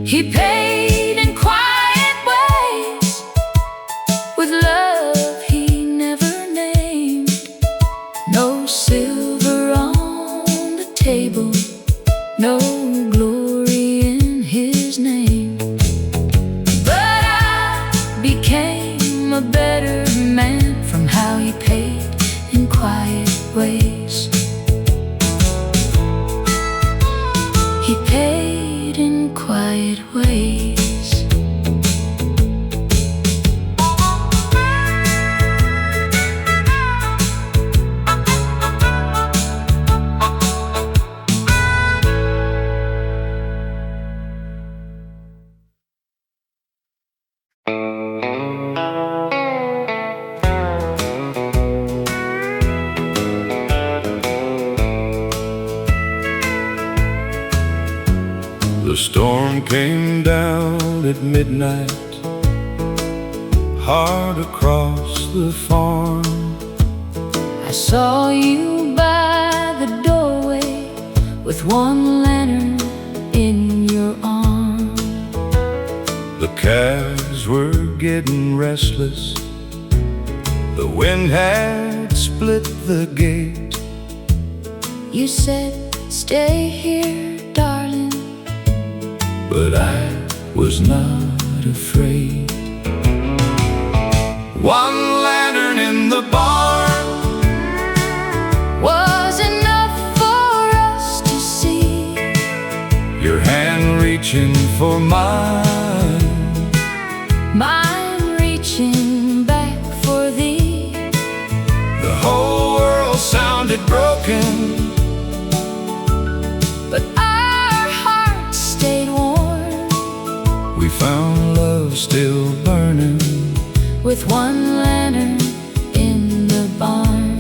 He paid in quiet ways, with love he never named. No silver on the table, no glory in his name, but I became a better man from how he paid in quiet ways. He paid in quiet ways. The storm came down at midnight, hard across the farm. I saw you by the doorway with one lantern in your arm. The calves were getting restless, the wind had split the gate. You said, stay here, darling, but I was not afraid. One lantern in the barn was enough for us to see. your hand reaching for mine, Mine reaching back for thee. the whole world sounded broken, But our hearts stayed warm, we found love still burning, with one lantern in the barn.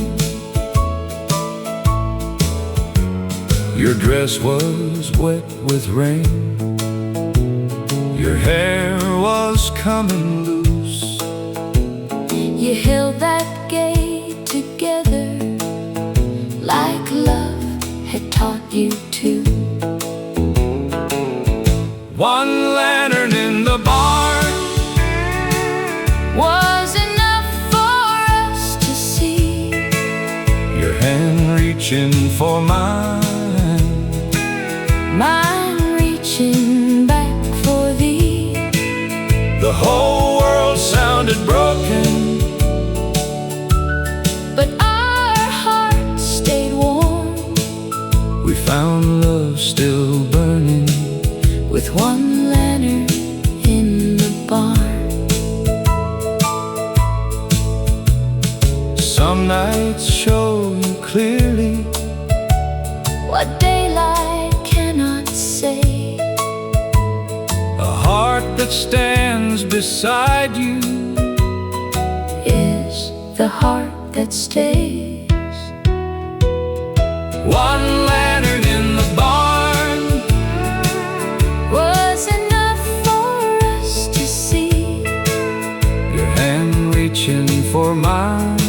your dress was wet with rain, your hair was coming loose, You held that gate together like love had taught you to. one lantern in the barn Was enough for us to see. your hand reaching for mine, Mine reaching back for thee. the whole world sounded broken, But our hearts stayed warm, we found love still burning, with one lantern in the barn. some nights show you clearly What daylight cannot say, a heart that stands beside you, is the heart that stays. one lantern in the barn Was enough for us to see. your hand reaching for mine,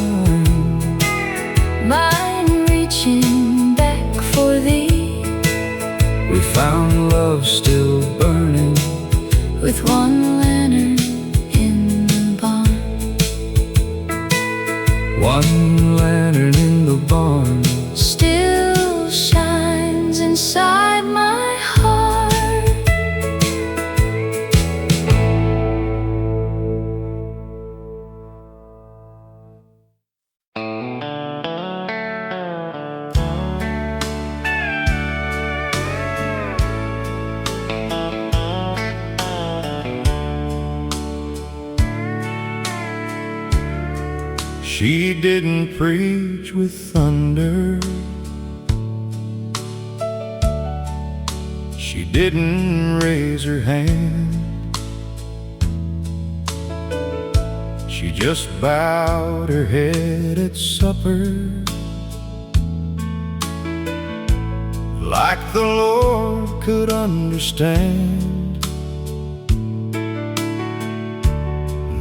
Mine reaching back for thee. we found love still burning, With one lantern in the barn. one lantern in the barn. Still shines inside my heart. She didn't preach with thunder, she didn't raise her hand, she just bowed her head at supper, like the Lord could understand.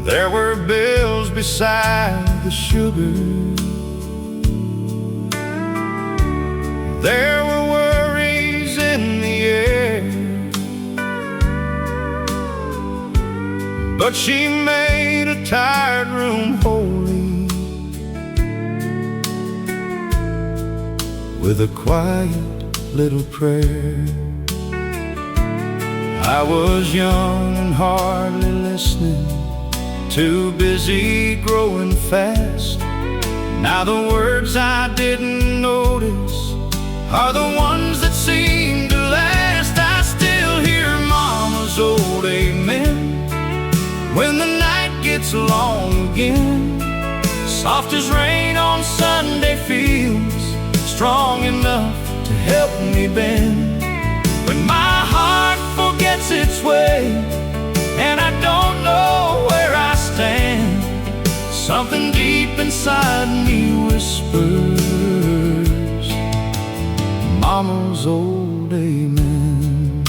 There were bills beside the sugar, there were worries in the air, but she made a tired room holy with a quiet little prayer. I was young and hardly listening, too busy growing fast. Now the words I didn't notice are the ones that seem to last. I still hear Mama's old amen when the night gets long again, soft as rain on Sunday fields, strong enough to help me bend. When my heart forgets its way and I don't know where I stand, something deep inside me whispers Mama's old amen.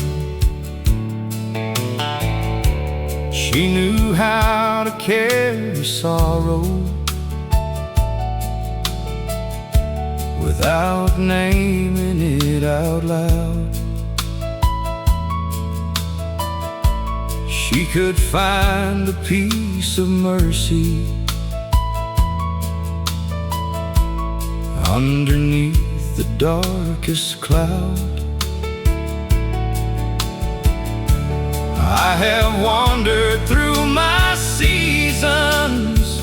She knew how to carry sorrow without naming it out loud. She could find a piece of mercy underneath the darkest cloud. I have wandered through my seasons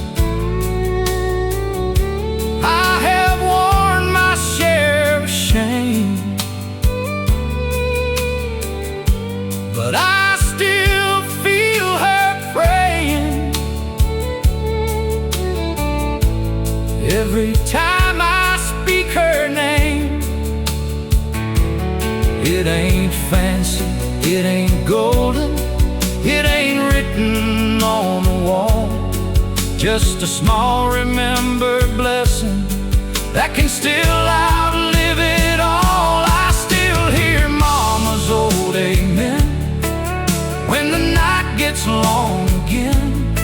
written on the wall, just a small remembered blessing that can still outlive it all. I still hear Mama's old amen when the night gets long again,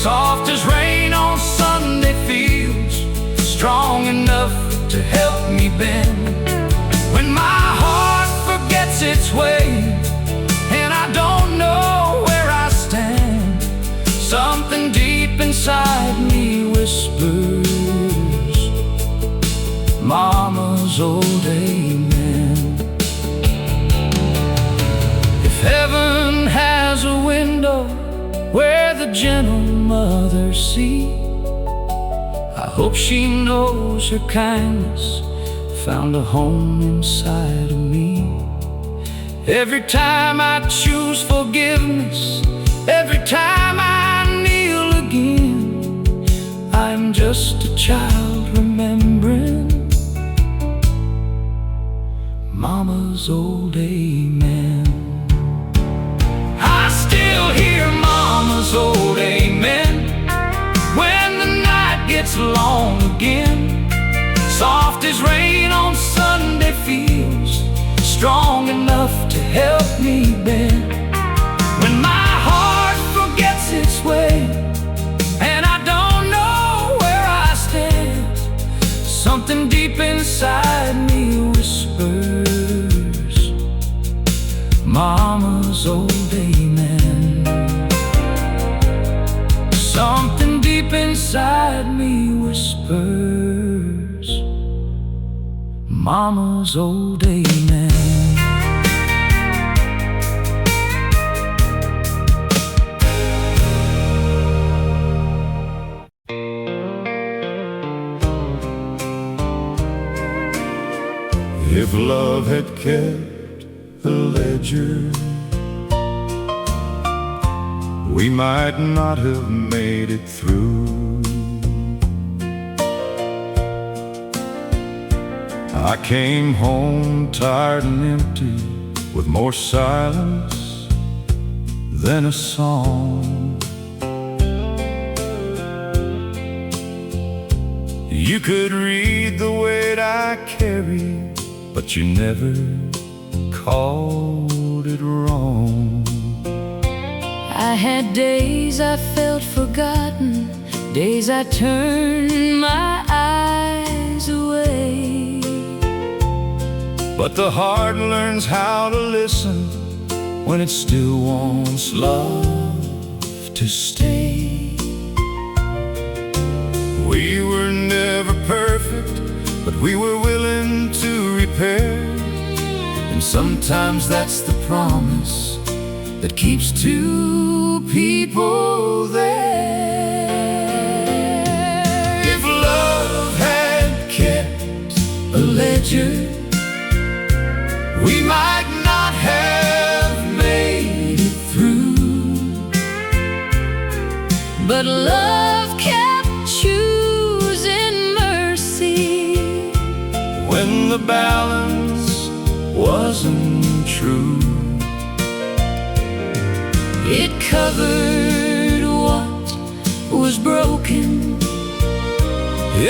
soft as rain on Sunday fields, strong enough to help me bend when my heart forgets its way and I don't know where I stand. Something deep inside me whispers Mama's old amen. If heaven has a window where the gentle mothers see, I hope she knows her kindness found a home inside of me. Every time I choose forgiveness, every time I kneel again, I'm just a child remembering Mama's old amen. I still hear Mama's old amen when the night gets long again, soft as rain on Sunday fields, strong enough to help me bend when my heart forgets its way and I don't know where I stand. Something deep inside me whispers Mama's old amen. Something deep inside me whispers Mama's old amen. If love had kept a ledger, we might not have made it through. I came home tired and empty, with more silence than a song. You could read the weight I carry, but you never called it wrong. I had days I felt forgotten, days I turned my eyes away. But the heart learns how to listen when it still wants love to stay. We were never perfect, but we were willing to repair. And sometimes that's the promise that keeps two people there. If love had kept a ledger, we might not have made it through. But love kept choosing mercy when the balance wasn't true. It covered what was broken,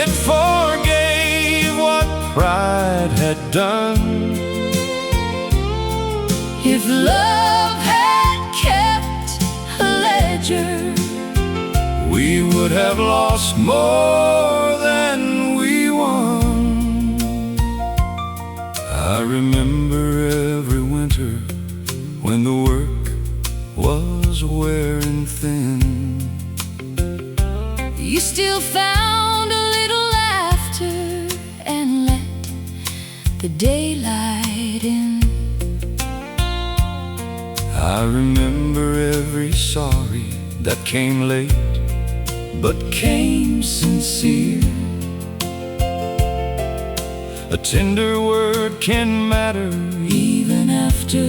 it forgave what pride had done. If love had kept a ledger, we would have lost more than we won. I remember every winter when the work was wearing thin. you still found a little laughter and let the daylight in. I remember every sorry that came late but came sincere. A tender word can matter Even after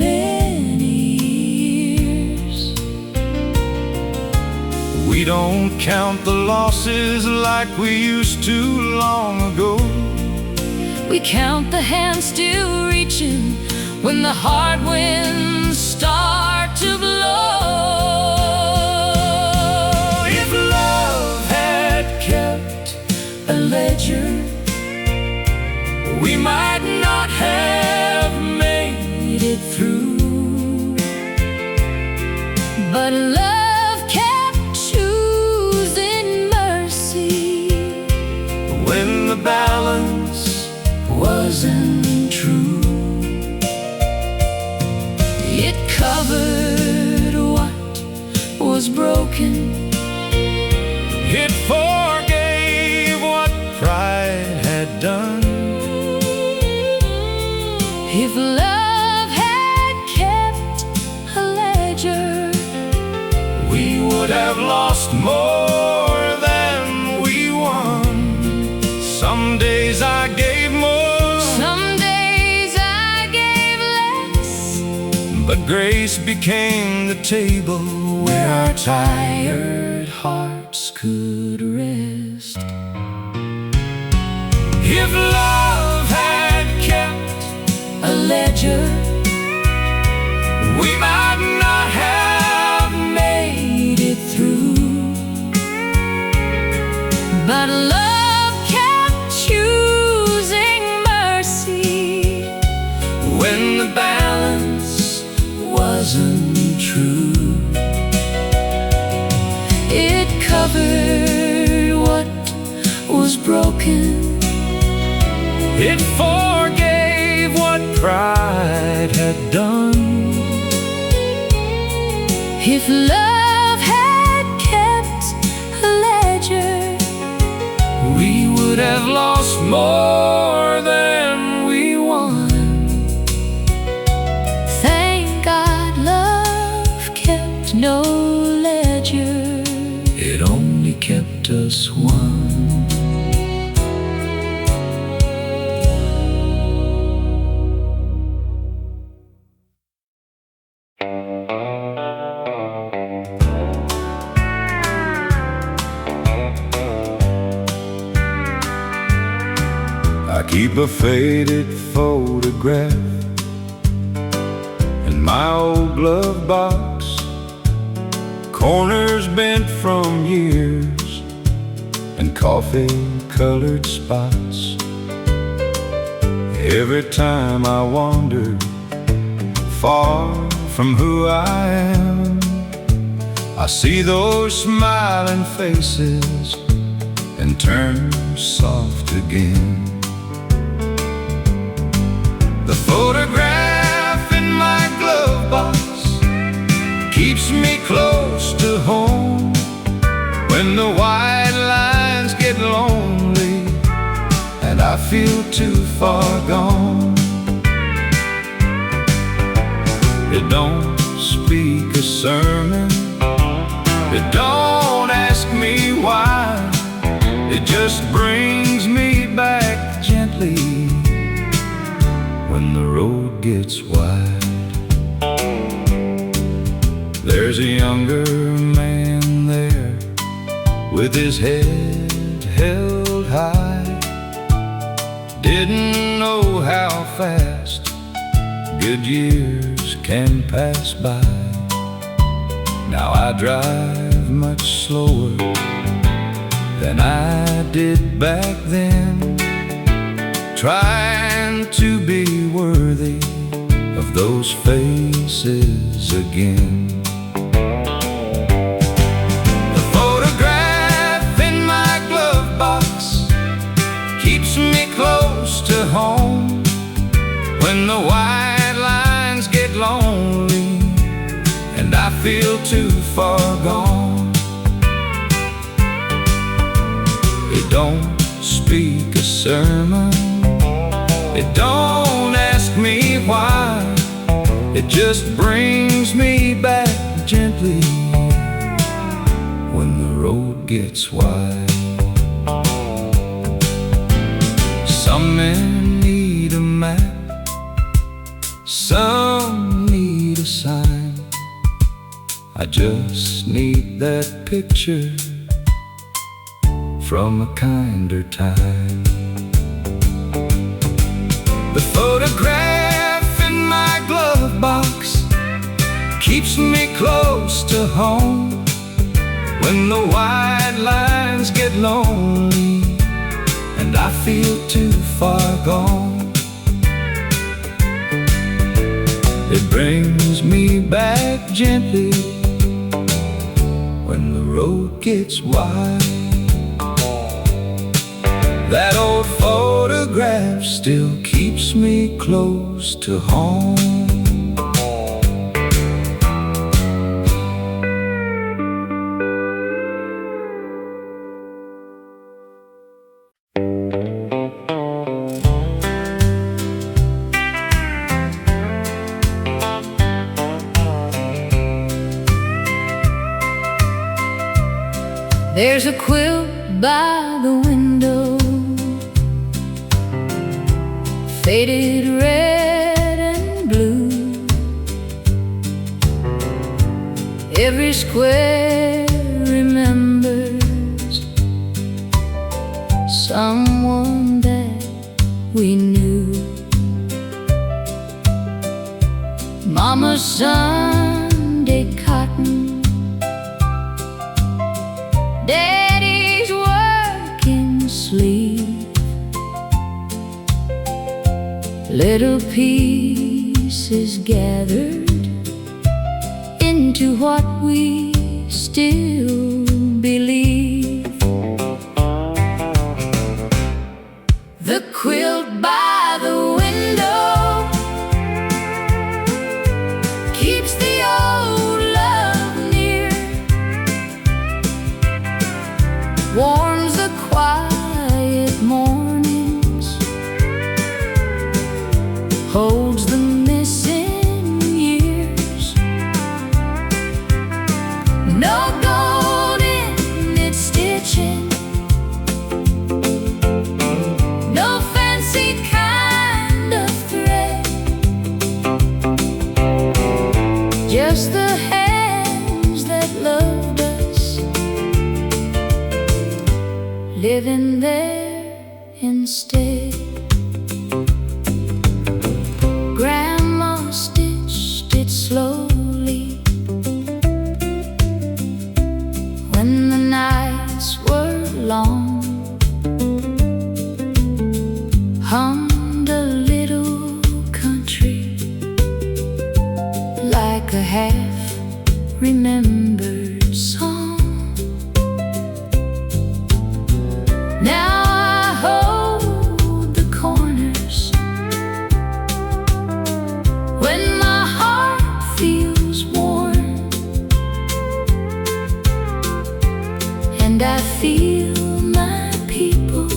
many years, we don't count the losses like we used to long ago. we count the hands still reaching when the hard winds start to blow. we might not have made it through, but love kept choosing mercy when the balance wasn't true. It covered what was broken. It forgave what pride had done. If love had kept a ledger, we would have lost more than we won. Some days I gave more, some days I gave less, but grace became the table where our tired hearts could rest. If love had kept a ledger, we might not have made it through, but love kept choosing mercy when the balance wasn't true. It covered what was broken. It forgave what pride had done. If love had kept a ledger, we would have lost more than we won. Thank God love kept no ledger. It only kept us one. I keep a faded photograph in my old glove box, corners bent from years and coffee-colored spots. Every time I wander far from who I am, I see those smiling faces and turn soft again. The photograph in my glove box keeps me close to home when the white lines get lonely and I feel too far gone. It don't speak a sermon, it don't ask me why, it just brings me back gently when the road gets wide. There's a younger man there with his head held high. Didn't know how fast good years can pass by. Now I drive much slower than I did back then, trying to be worthy of those faces again. The photograph in my glove box keeps me close to home when the white lines get lonely and I feel too far gone. It don't speak a sermon, it don't ask me why, it just brings me back gently when the road gets wide. Some men need a map, some need a sign. I just need that picture from a kinder time. The photograph in my glove box keeps me close to home when the white lines get lonely and and I feel too far gone. It brings me back gently when the road gets wide. That old photograph still keeps me close to home. There's a quilt by the window, faded red and blue. Every square remembers someone that we knew. Mama's Sunday cotton, Daddy's working sleeve, little pieces gathered into what we still believe. The quilt by the window keeps the old love near, warms the quiet mornings, holds the missing years. No gold in its stitching, no fancy kind of thread, just the hands that loved us, living there instead. Grandma stitched it slowly when the nights were long, hummed a little country like a half-remembered song. Now I hold the corners when my heart feels worn, and I feel my people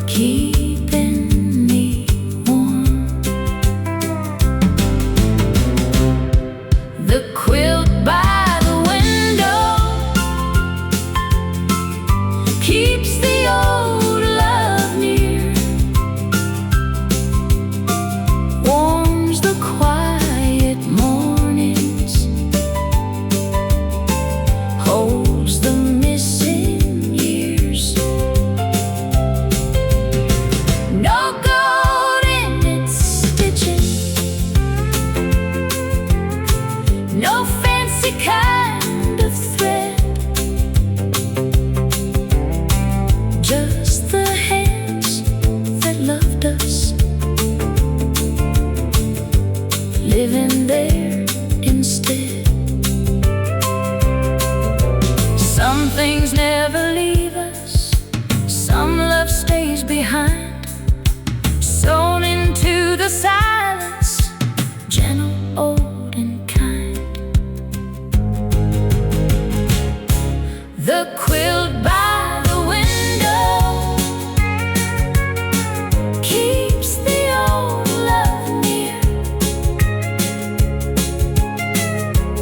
keeping me warm. The quilt by the window keeps the old love near, warms the quiet mornings, holds the missing years. No gold in its stitching, no fancy kind of thread, just the hands that loved us, living there instead. Some things never leave us, some love stays behind, sewn into the silence, gentle, old and kind. The quilt by the window keeps the old love near,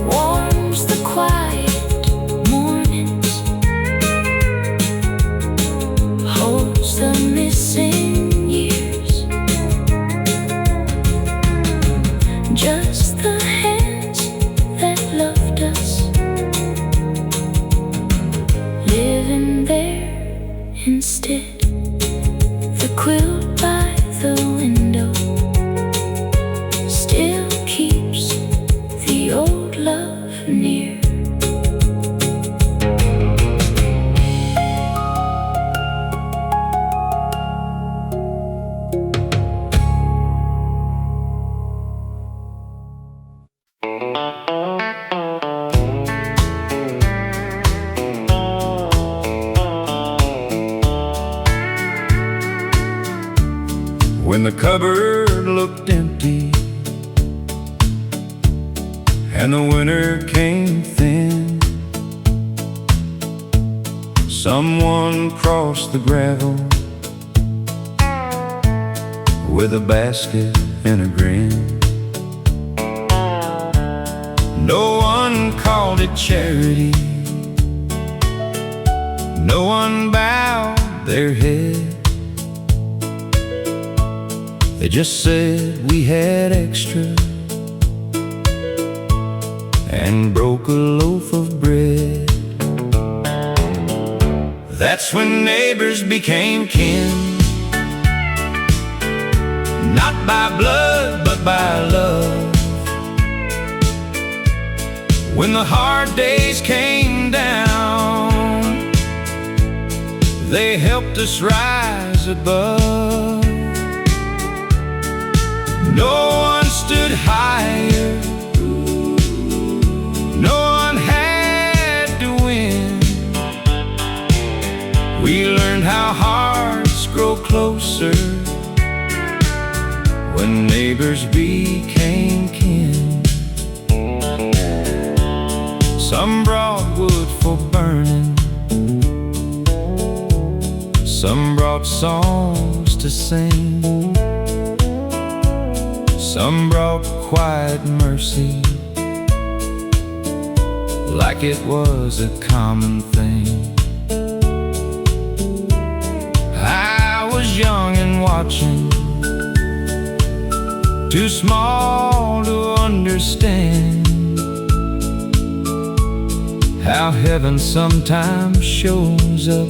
warms the quiet mornings, holds the missing years. Just the hands that loved us, living there instead. The quilt by the window still keeps the old love near. When the cupboard looked empty and the winter came thin, someone crossed the gravel with a basket and a grin. No one called it charity, no one bowed their head. They just said we had extra and broke a loaf of bread. That's when neighbors became kin, not by blood but by love. When the hard days came down, they helped us rise above. No one stood higher, no one had to win. We learned how hearts grow closer when neighbors became kin. Some brought wood for burning, some brought songs to sing, some brought quiet mercy, like it was a common thing. I was young and watching, too small to understand how heaven sometimes shows up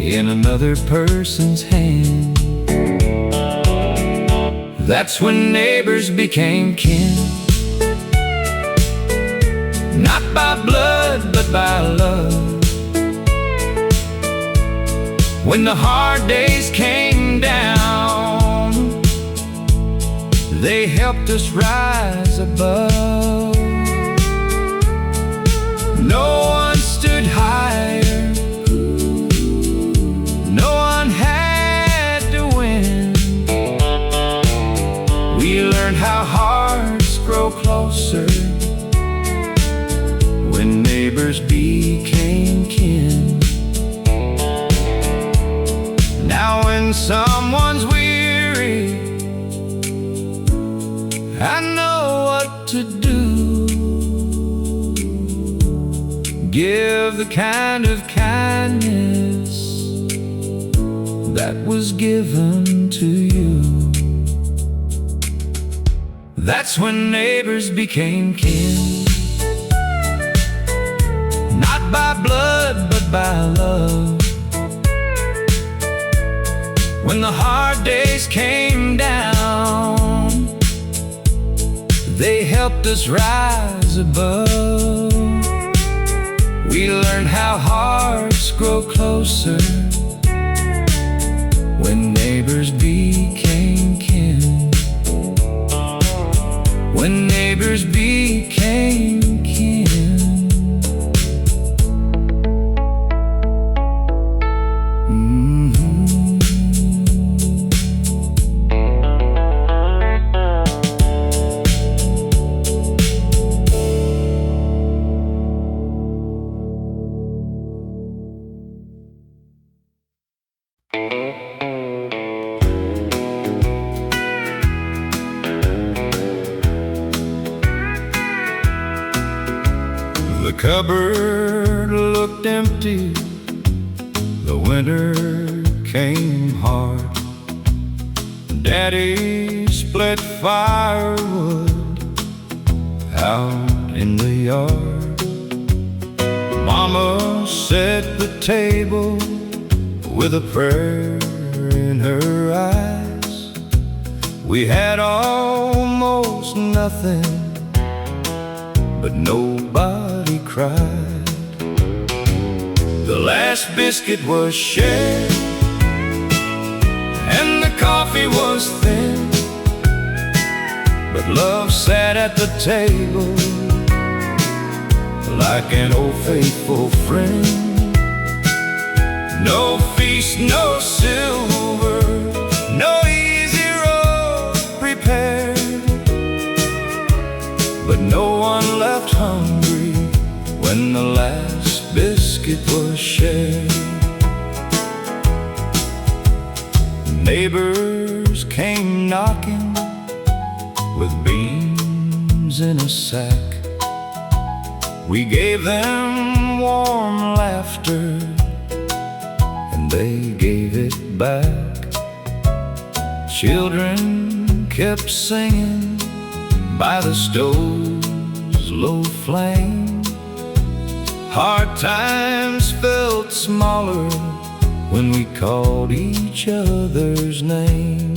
in another person's hand. That's when neighbors became kin, not by blood but by love. When the hard days came down, they helped us rise above. No one stood higher, no one had to win. We learned how hearts grow closer when neighbors became kin. Now when someone's weary, I know what to do. Give the kind of kindness that was given to you. That's when neighbors became kin, not by blood but by love. When the hard days came down, they helped us rise above. We learned how hearts grow closer when neighbors became kin. When neighbors became kin. The cupboard looked empty, the winter came hard. Daddy split firewood out in the yard. Mama set the table with a prayer in her eyes. We had almost nothing, but nobody cried. The last biscuit was shared, and the coffee was thin, but love sat at the table like an old faithful friend. No feast, no silver, no easy road prepared, but no one left hungry when the last biscuit was shared. Neighbors came knocking with beans in a sack. We gave them warm laughter, and they gave it back. Children kept singing by the stove's low flame. Hard times felt smaller when we called each other's name.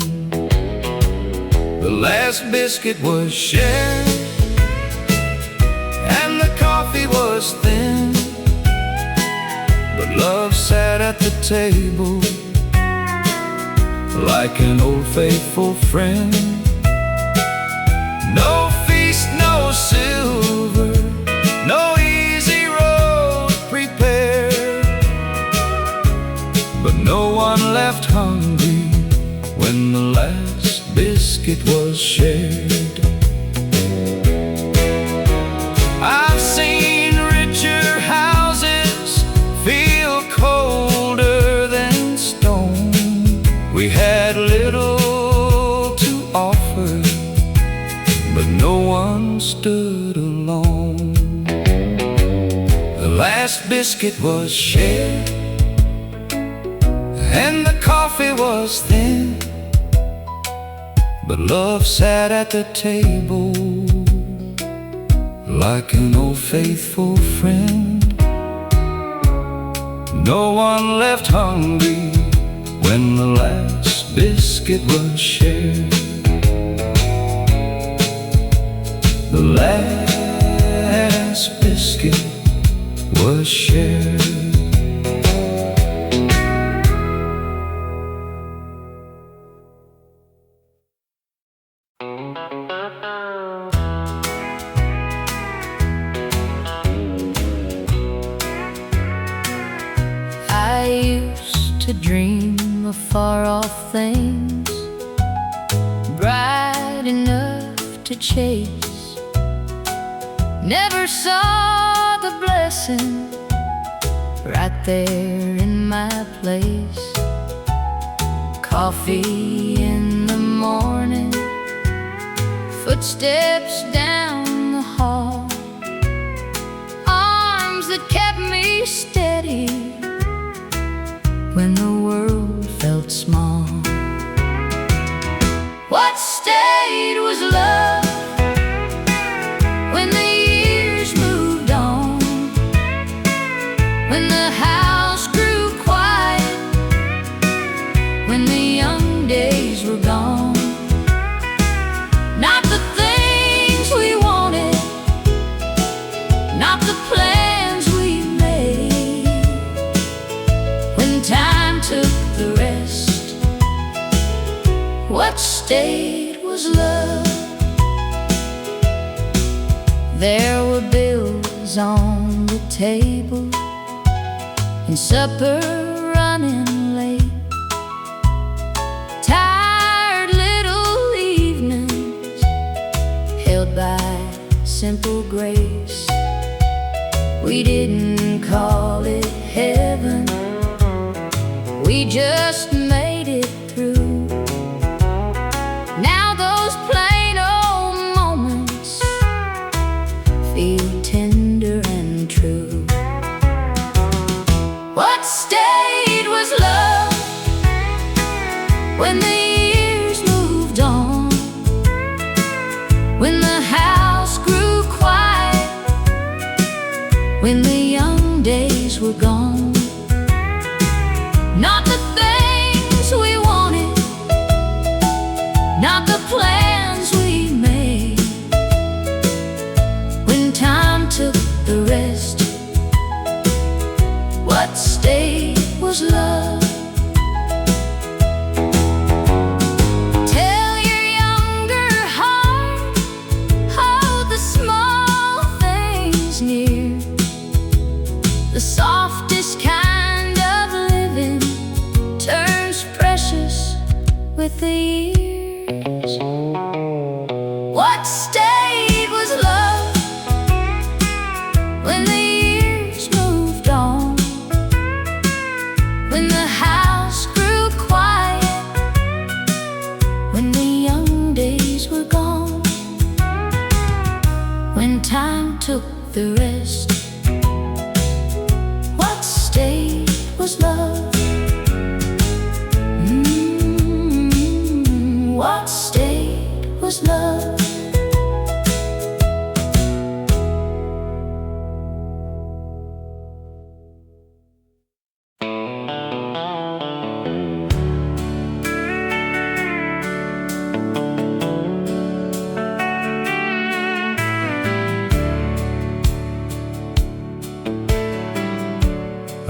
The last biscuit was shared, and the coffee was thin, but love sat at the table like an old faithful friend. No feast, no silver, no easy road prepared, but no one left hungry when the last biscuit was shared. I've seen richer houses feel colder than stone. We had little to offer, but no one stood alone. The last biscuit was shared, and the coffee was thin, but love sat at the table like an old faithful friend. No one left hungry when the last biscuit was shared. The last biscuit was shared. I used to dream of far-off things, bright enough to chase. Never saw the blessing right there in my place. Coffee in the morning, footsteps down the hall, arms that kept me steady when the world felt small. What stayed was love when the years moved on, when the house grew quiet, when the young days were gone. Not the things we wanted, not the plans we made. When time took the rest, what stayed was love. There were bills on the table and supper running late. Tired little evenings held by simple grace. We didn't call it heaven, we just made it through. Now those plain old moments feel tender and true. What stayed was love when the years moved on, when the house grew quiet, when the young days were gone. Not the things when time took the rest. What stayed was love. What stayed was love.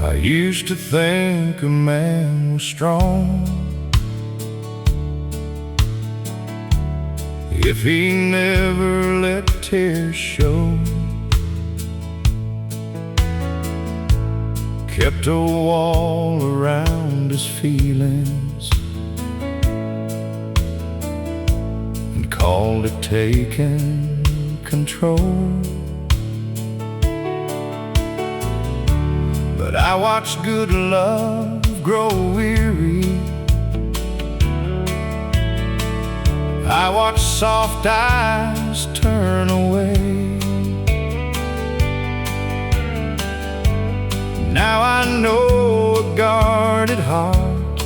I used to think a man was strong if he never let tears show, kept a wall around his feelings, and called it taking control. But I watched good love grow weary. I watched soft eyes turn away. Now I know a guarded heart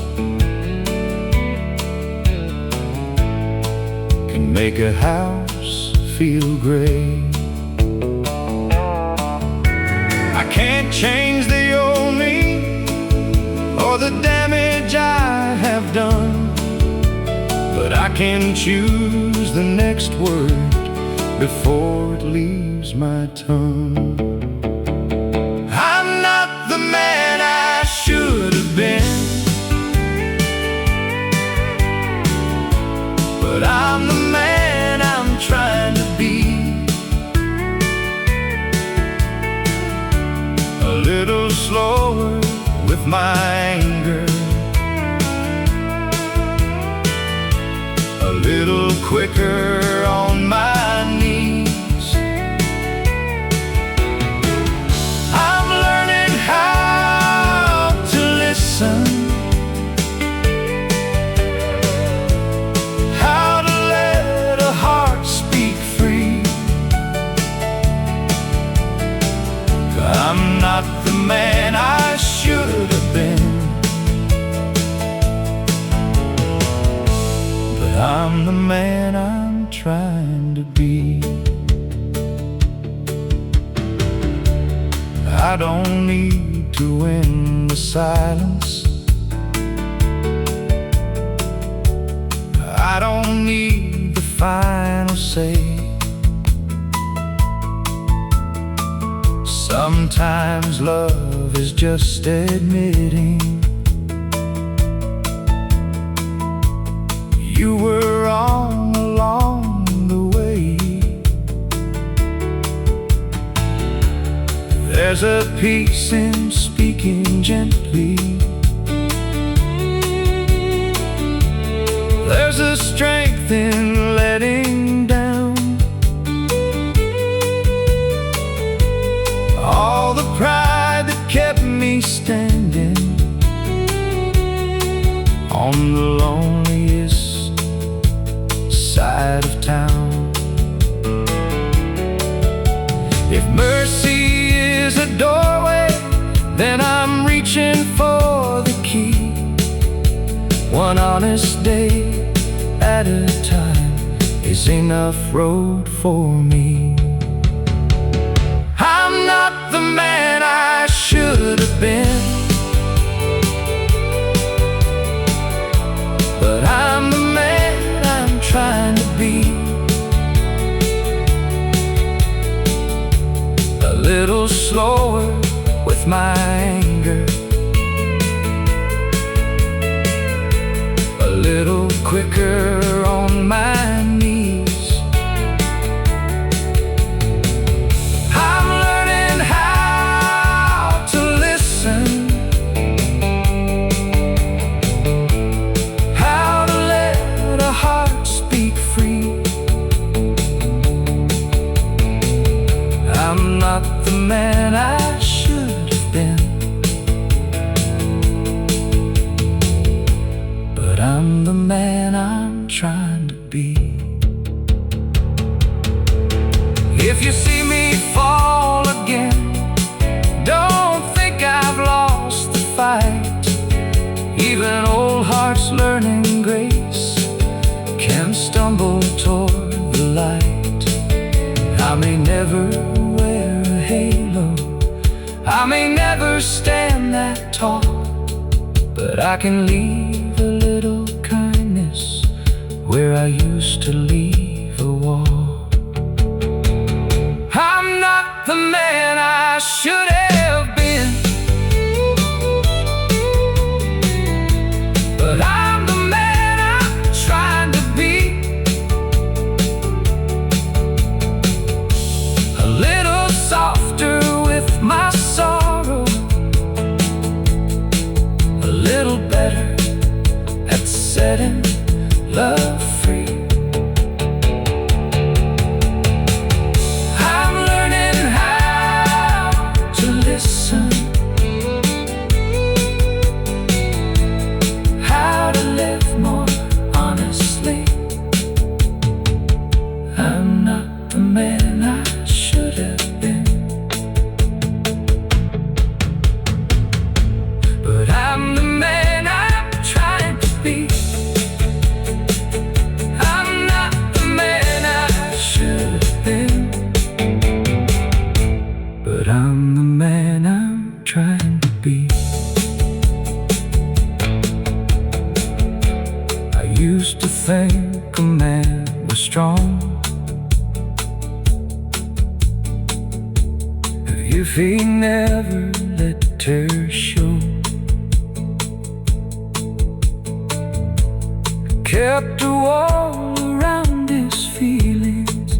can make a house feel gray. I can't change the old me or the damage I have done, but I can choose the next word before it leaves my tongue. I'm not the man I should have been, but I'm the man I'm trying to be. A little slower with my anger, a little quicker on my knees. I'm learning how to listen, how to let a heart speak free. I'm not the man I should have been, but I'm the man I'm trying to be. I don't need to win the silence, I don't need the final say. Sometimes love is just admitting you were wrong along the way. There's a peace in speaking gently, there's a strength in letting down all the pride that kept me standing on the loneliest side of town. If mercy is a doorway, then I'm reaching for the key. One honest day at a time is enough road for me. I'm not the man I should have been, but I'm the man I'm trying to be. A little slower with my anger, a little quicker on my knees. I'm learning how to listen, how to let a heart speak free. I'm not the man I should have been, but I'm the man I'm trying to be. If you see me fall again, don't think I've lost the fight. Even old hearts learning grace can stumble toward the light. I may never wear a halo, I may never stand that tall, but I can leave a little kindness where I used to leave a wall. I'm not the man I should have been, but I'm the man I'm trying to be. A little softer with my sorrow, a little better at setting love free. I'm learning how to listen, how to live more honestly. I'm not the man I should have been, but I'm the man I'm trying to be. I'm not the man I should have been, but I'm the man I'm trying to be. I used to think a man was strong if he never let tears show, kept a wall around his feelings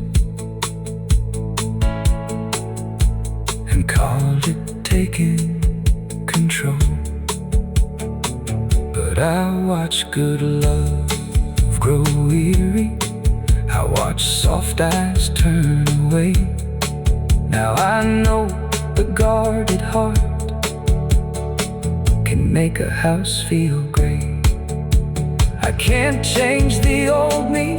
and called it taking control. But I watch good love grow weary, I watch soft eyes turn away. Now I know the guarded heart can make a house feel great. I can't change the old me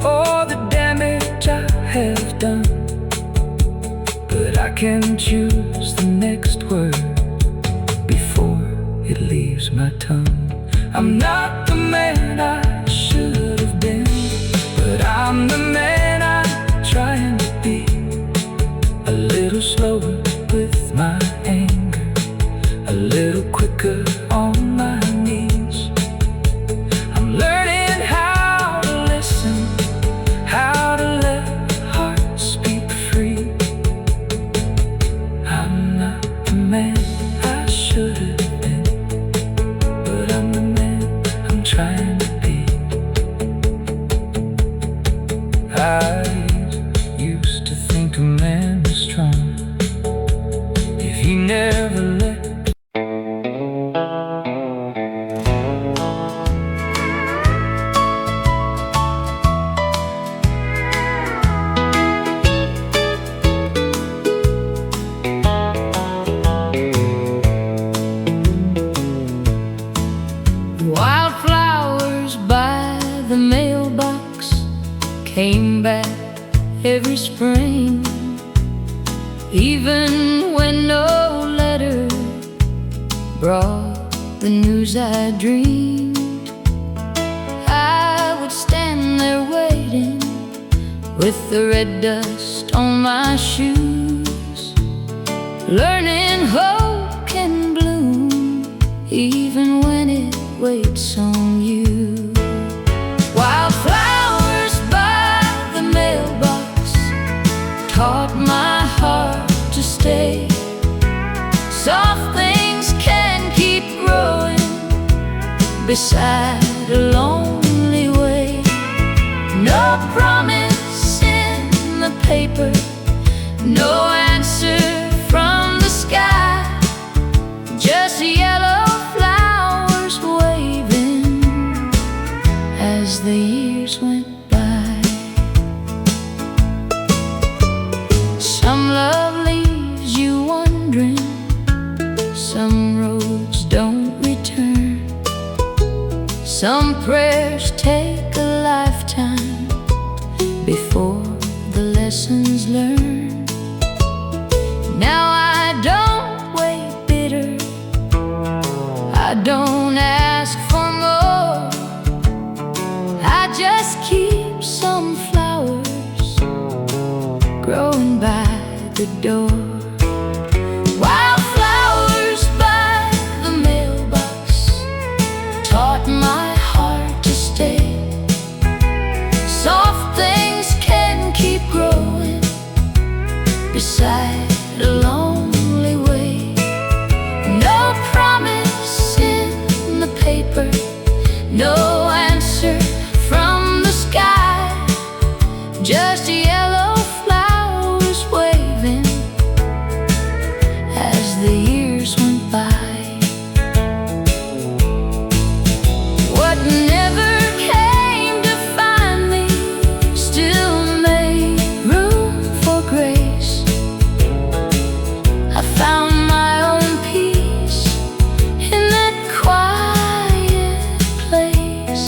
or the damage I have done, but I can choose the next word before it leaves my tongue. I'm not the man I should have been, but I'm the man I'm trying to be. A little slower with my anger, a little quicker on my knees. I'm learning how to listen, how to let heart speak free. I'm not the man I should have been, but I'm the man I'm trying to be. I used to think a man was strong if he never let. Wildflowers by the mailbox came back every spring, even when no letter brought the news I dreamed. I would stand there waiting with the red dust on my shoes, learning hope can bloom even when it waits on you. Wildflowers by the mailbox taught my heart to stay. Soft things can keep growing beside a lonely way. No promise in the paper, no answer from the sky, just yellow flowers waving as the years went by. Some love leaves you wondering, some roads don't return, some prayers take a lifetime before the lesson lessons learned. Now I don't wait bitter, I don't ask for more. I just keep some flowers growing by the door. Wildflowers by the mailbox taught my heart to stay. Soft things can keep growing beside a lonely way. No promise in the paper, no answer from the sky, just yellow flowers waving as the years went by. What never came to find me still made room for grace. I found my own peace in that quiet place.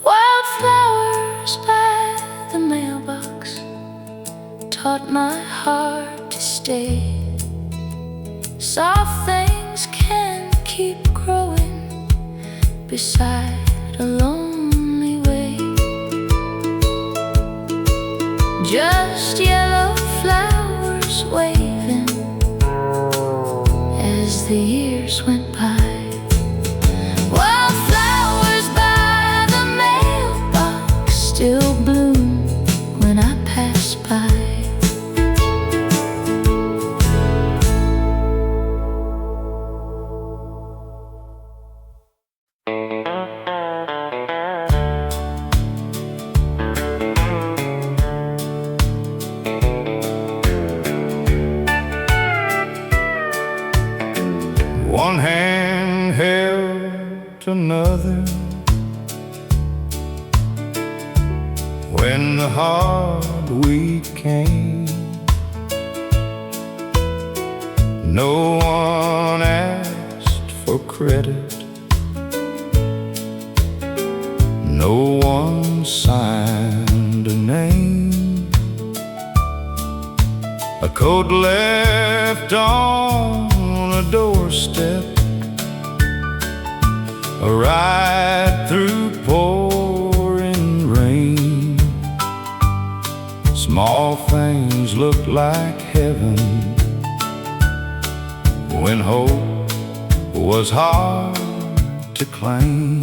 Wildflowers by the mailbox taught my heart to stay. Soft things can keep growing beside a lonely way. Just yellow flowers waving as the years went by. Wildflowers by the mailbox still bloom when I pass by. One hand held another when the hard week came. No one asked for credit, no one signed a name. A coat left on a doorstep, a ride through pouring rain. Small things look like heaven when hope was hard to claim.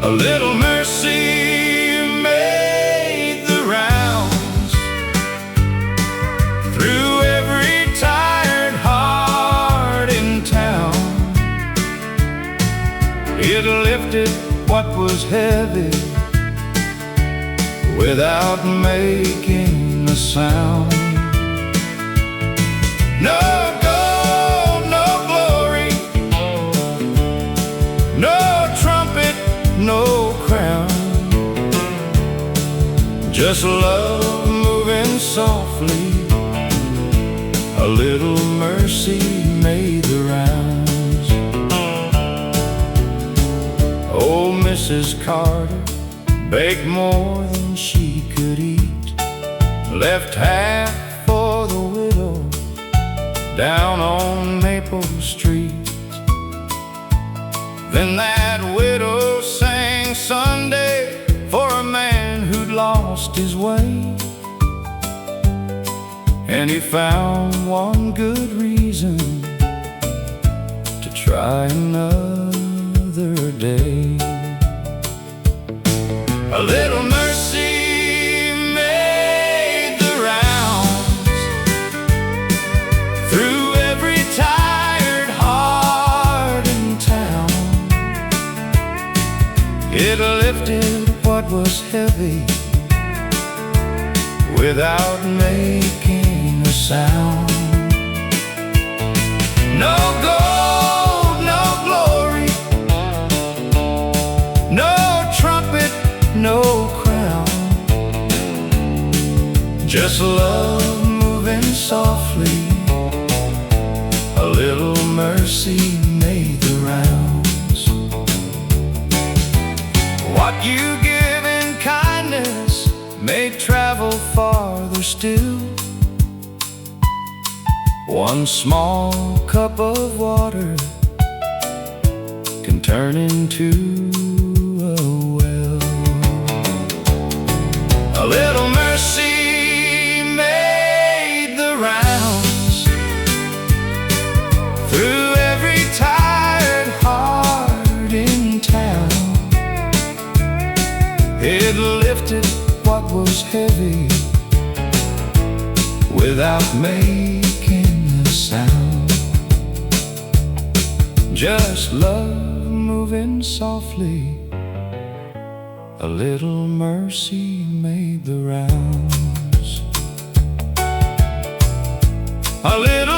A little mercy made the rounds through every tired heart in town. It lifted what was heavy without making a sound. No gold, no glory, no trumpet, no crown, just love moving softly. A little mercy made the rounds. Old Mrs. Carter baked more than she could eat, left half for the widow down on Maple Street. Then that widow sang Sunday for a man who'd lost his way, and he found one good reason to try another day. A little mercy made the rounds through every tired heart in town. It lifted what was heavy without making a sound. No gold, no glory, no trumpet, no crown, just love moving softly. A little mercy made the rounds. What you give in may travel farther still. One small cup of water can turn into a well. A little mercy made the rounds through every tired heart in town. It lifted what was heavy without making a sound. Just love moving softly. A little mercy made the rounds. A little